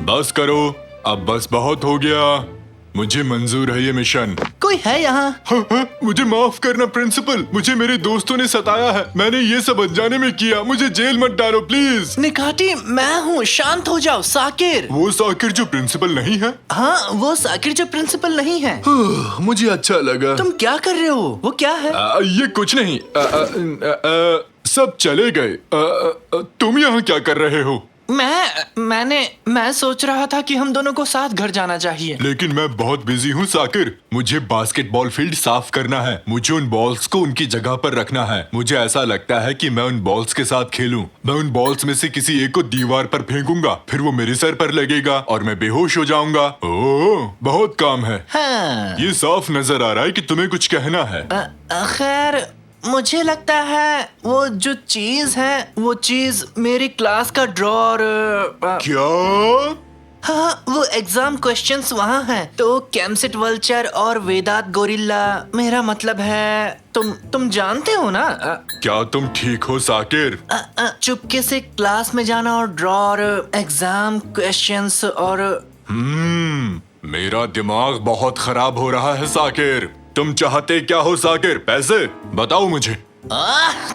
बस करो, अब बस बहुत हो गया। मुझे मंजूर है ये मिशन। कोई है यहाँ? हाँ, मुझे माफ करना प्रिंसिपल, मुझे मेरे दोस्तों ने सताया है। मैंने ये सब अनजाने में किया, मुझे जेल मत डालो प्लीज। निकाटी, मैं हूँ, शांत हो जाओ। साकिर। वो साकिर जो प्रिंसिपल नहीं है? हाँ, वो साकिर जो प्रिंसिपल नहीं है। मुझे अच्छा लगा। तुम क्या कर रहे हो? वो क्या है? ये कुछ नहीं। सब चले गए। तुम यहाँ क्या कर रहे हो? मैं सोच रहा था कि हम दोनों को साथ घर जाना चाहिए। लेकिन मैं बहुत बिजी हूँ साकिर। मुझे बास्केटबॉल फील्ड साफ करना है। मुझे उन बॉल्स को उनकी जगह पर रखना है। मुझे ऐसा लगता है कि मैं उन बॉल्स के साथ खेलूं। मैं उन बॉल्स में से किसी एक को दीवार पर फेंकूंगा, फिर वो मेरे सर पर लगेगा और मैं बेहोश हो जाऊंगा। ओह, बहुत काम है। हाँ। ये साफ नजर आ रहा है कि तुम्हें कुछ कहना है। खैर, मुझे लगता है वो जो चीज है, वो चीज मेरी क्लास का ड्रॉर। क्या? हाँ, वो एग्जाम क्वेश्चंस वहाँ हैं। तो कैमसेट वल्चर और वेदांत गोरिल्ला, मेरा मतलब है तुम जानते हो ना? क्या तुम ठीक हो साकिर? चुपके से क्लास में जाना और ड्रॉर, एग्जाम क्वेश्चंस और मेरा दिमाग बहुत खराब हो रहा है साकिर। तुम चाहते क्या हो साकिर? पैसे? बताओ मुझे।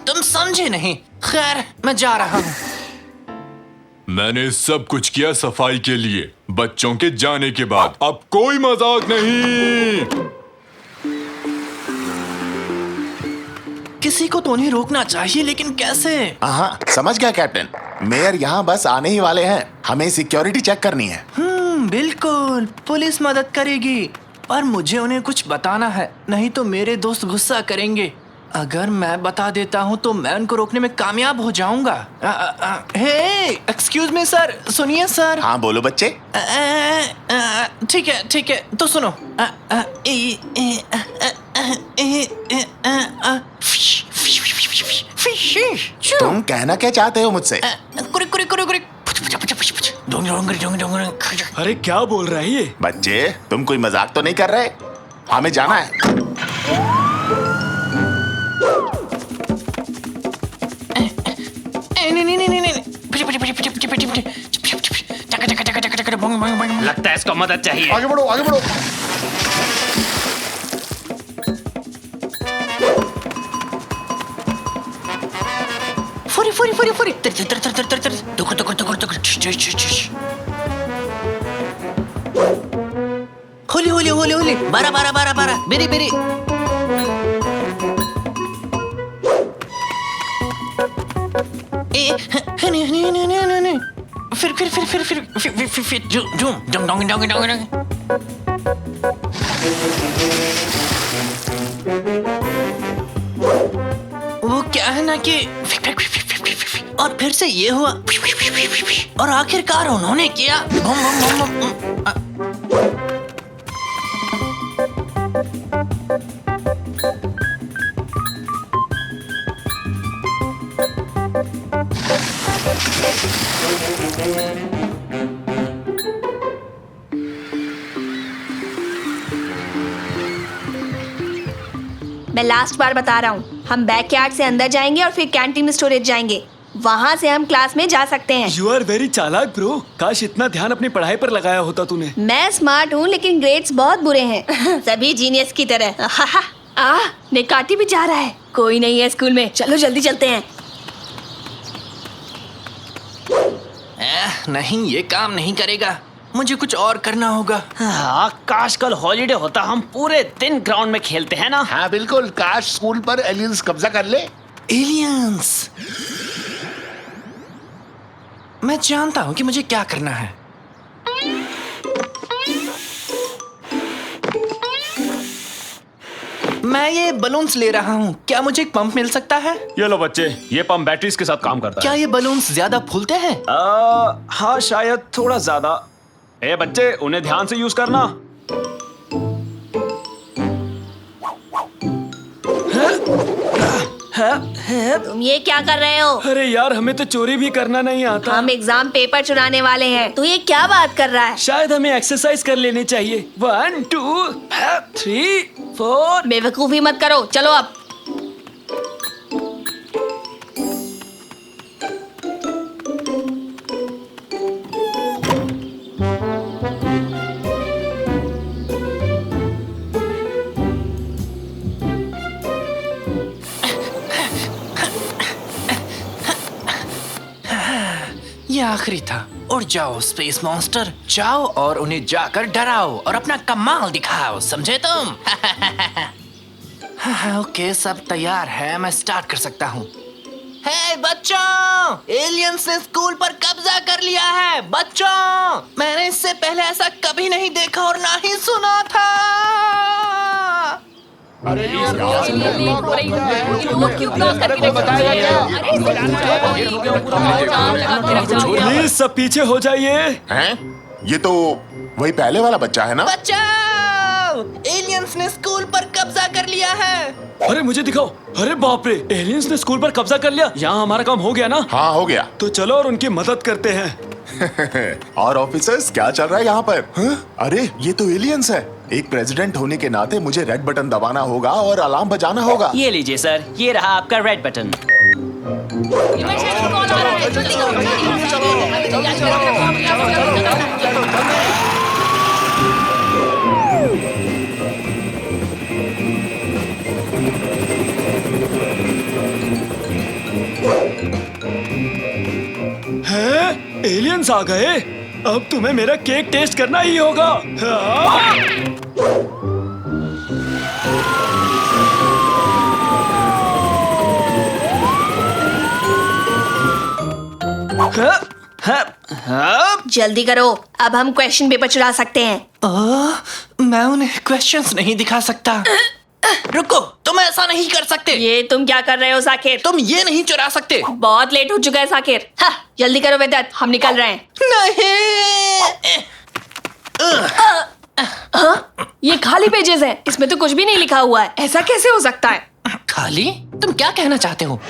तुम समझे नहीं। खैर, मैं जा रहा हूँ। मैंने सब कुछ किया सफाई के लिए, बच्चों के जाने के बाद। अब कोई मजाक नहीं। किसी को तो नहीं रोकना चाहिए, लेकिन कैसे? हाँ, समझ गया कैप्टन। मेयर यहाँ बस आने ही वाले हैं, हमें सिक्योरिटी चेक करनी है। बिल्कुल, पुलिस मदद करेगी, पर मुझे उन्हें कुछ बताना है, नहीं तो मेरे दोस्त गुस्सा करेंगे। अगर मैं बता देता हूँ तो मैं उनको रोकने में कामयाब हो जाऊंगा। हे, एक्सक्यूज मी सर, सुनिए सर। हाँ बोलो बच्चे। ठीक है, तो सुनो। तुम कहना क्या चाहते हो मुझसे? अरे क्या बोल रहा है ये? बच्चे, तुम कोई मजाक तो नहीं कर रहे? हमें जाना है। लगता है इसको मदद चाहिए। आगे बढ़ो, आगे बढ़ो। फुरी होली बारा बेरी नहीं फिर वो क्या है ना कि और फिर से ये हुआ और आखिरकार उन्होंने किया। मैं लास्ट बार बता रहा हूँ, हम बैकयार्ड से अंदर जाएंगे और फिर कैंटीन स्टोरेज जाएंगे। वहाँ से हम क्लास में जा सकते हैं। यू आर वेरी चालाक ब्रो। काश इतना ध्यान अपनी पढ़ाई पर लगाया होता तूने। मैं स्मार्ट हूँ लेकिन ग्रेड्स बहुत बुरे हैं। सभी जीनियस की तरह। निकाटी भी जा रहा है। कोई नहीं है स्कूल में, चलो जल्दी चलते हैं। नहीं, ये काम नहीं करेगा, मुझे कुछ और करना होगा। काश कल हॉलीडे होता, हम पूरे दिन ग्राउंड में खेलते हैं ना। हाँ बिल्कुल, काश स्कूल पर एलियंस कब्जा कर ले। एलियंस, मैं जानता हूँ कि मुझे क्या करना है। मैं ये बलून्स ले रहा हूँ, क्या मुझे एक पंप मिल सकता है? ये लो बच्चे, ये पंप बैटरीज के साथ काम करता क्या ये बलून्स ज्यादा फूलते हैं? हाँ शायद थोड़ा ज्यादा। ए बच्चे, उन्हें ध्यान से यूज करना। तुम ये क्या कर रहे हो? अरे यार, हमें तो चोरी भी करना नहीं आता। हम एग्जाम पेपर चुराने वाले हैं। तू ये क्या बात कर रहा है? शायद हमें एक्सरसाइज कर लेनी चाहिए। 1 2 3 4। बेवकूफी मत करो, चलो अब। ये आखिरी था। उड़ जाओ स्पेस मॉन्स्टर, जाओ और उन्हें जाकर डराओ और अपना कमाल दिखाओ, समझे तुम? ओके, सब तैयार है, मैं स्टार्ट कर सकता हूँ। हे बच्चों, एलियंस ने स्कूल पर कब्जा कर लिया है। बच्चों, मैंने इससे पहले ऐसा कभी नहीं देखा और ना ही सुना था। प्लीज सब पीछे हो जाइए। हैं? ये तो वही पहले वाला बच्चा है ना? बचाओ, एलियंस ने स्कूल पर कब्जा कर लिया है। अरे मुझे दिखाओ। अरे बाप रे, एलियंस ने स्कूल पर कब्जा कर लिया। यहाँ हमारा काम हो गया ना? हाँ हो गया। तो चलो और उनकी मदद करते हैं। और ऑफिसर्स, क्या चल रहा है यहाँ पर? अरे ये तो एलियंस है। एक प्रेसिडेंट होने के नाते मुझे रेड बटन दबाना होगा और अलार्म बजाना होगा। ये लीजिए सर, ये रहा आपका रेड बटन। हैं? एलियंस आ गए? अब तुम्हें मेरा केक टेस्ट करना ही होगा। जल्दी करो, अब हम क्वेश्चन पेपर चुरा सकते हैं। मैं उन्हें क्वेश्चंस नहीं दिखा सकता। रुको, तुम ऐसा नहीं कर सकते। ये तुम क्या कर रहे हो साकिर? तुम ये नहीं चुरा सकते। बहुत लेट हो चुका है साकिर। जल्दी करो वेदांत, हम निकल रहे हैं। नहीं। ये खाली पेजेस हैं, इसमें तो कुछ भी नहीं लिखा हुआ है। ऐसा कैसे हो सकता है? खाली? तुम क्या कहना चाहते हो?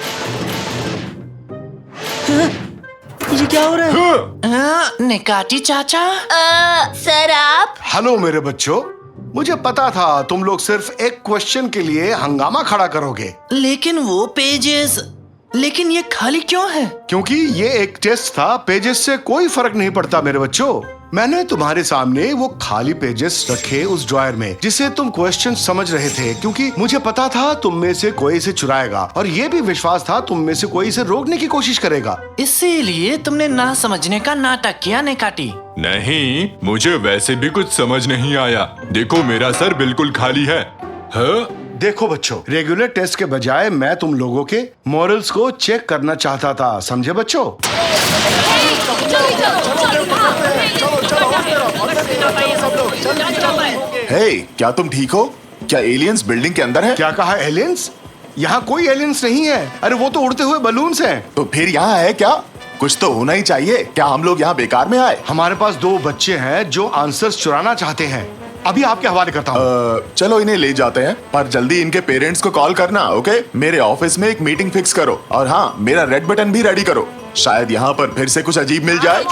ये क्या हो रहा है? निकाटी चाचा। सर आप? हेलो मेरे बच्चों, मुझे पता था तुम लोग सिर्फ एक क्वेश्चन के लिए हंगामा खड़ा करोगे। लेकिन वो पेजेस, लेकिन ये खाली क्यों है? क्योंकि ये एक टेस्ट था, पेजेस से कोई फर्क नहीं पड़ता मेरे बच्चों। मैंने तुम्हारे सामने वो खाली पेजेस रखे उस ड्रॉयर में जिसे तुम क्वेश्चन समझ रहे थे, क्योंकि मुझे पता था तुम में से कोई इसे चुराएगा और ये भी विश्वास था तुम में से कोई इसे रोकने की कोशिश करेगा। इसीलिए तुमने ना समझने का नाटक किया निकाटी। नहीं, मुझे वैसे भी कुछ समझ नहीं आया। देखो मेरा सर बिल्कुल खाली है। हाँ? देखो बच्चों, रेगुलर टेस्ट के बजाय मैं तुम लोगों के मॉरल्स को चेक करना चाहता था, समझे बच्चों? हे, क्या तुम ठीक हो? क्या एलियंस बिल्डिंग के अंदर है? क्या कहा एलियंस? यहाँ कोई एलियंस नहीं है। अरे वो तो उड़ते हुए बलून्स हैं। तो फिर यहाँ है क्या? कुछ तो होना ही चाहिए। क्या हम लोग यहाँ बेकार में आए? हमारे पास 2 बच्चे हैं जो आंसर्स चुराना चाहते हैं। अभी आपके हवाले करता हूँ। चलो इन्हें ले जाते हैं, पर जल्दी इनके पेरेंट्स को कॉल करना, ओके? मेरे ऑफिस में एक मीटिंग फिक्स करो और हाँ, मेरा रेड बटन भी रेडी करो। शायद यहाँ पर फिर से कुछ अजीब मिल जाए।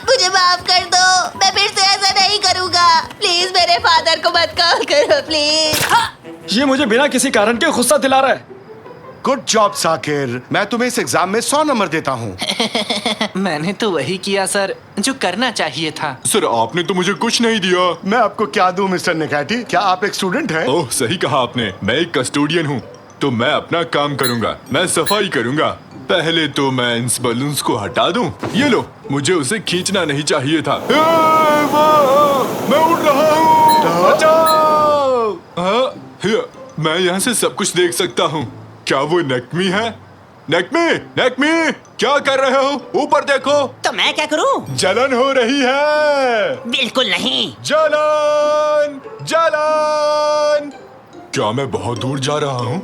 मुझे माफ कर दो, मैं फिर से ऐसा नहीं करूँगा। प्लीज मेरे फादर को मत कॉल करो, प्लीज। ये मुझे बिना किसी कारण के गुस्सा दिला रहा है। गुड जॉब साकिर, मैं तुम्हें इस एग्जाम में 100 नंबर देता हूँ। मैंने तो वही किया सर जो करना चाहिए था। सर आपने तो मुझे कुछ नहीं दिया। मैं आपको क्या दूं मिस्टर निकाटी? क्या आप एक स्टूडेंट हैं? ओह सही कहा आपने, मैं एक कस्टोडियन हूँ, तो मैं अपना काम करूँगा। मैं सफाई करूँगा। पहले तो मैं इन बलून्स को हटा दूं। ये लो, मुझे उसे खींचना नहीं चाहिए था। मैं उड़ रहा हूँ, बचाओ! मैं यहाँ से सब कुछ देख सकता हूँ। क्या वो नेक्मी है? नेक्मी, नेक्मी, क्या कर रहे हो? ऊपर देखो। तो मैं क्या करूं? जलन हो रही है। बिल्कुल नहीं। जलन, जलन। क्या मैं बहुत दूर जा रहा हूँ?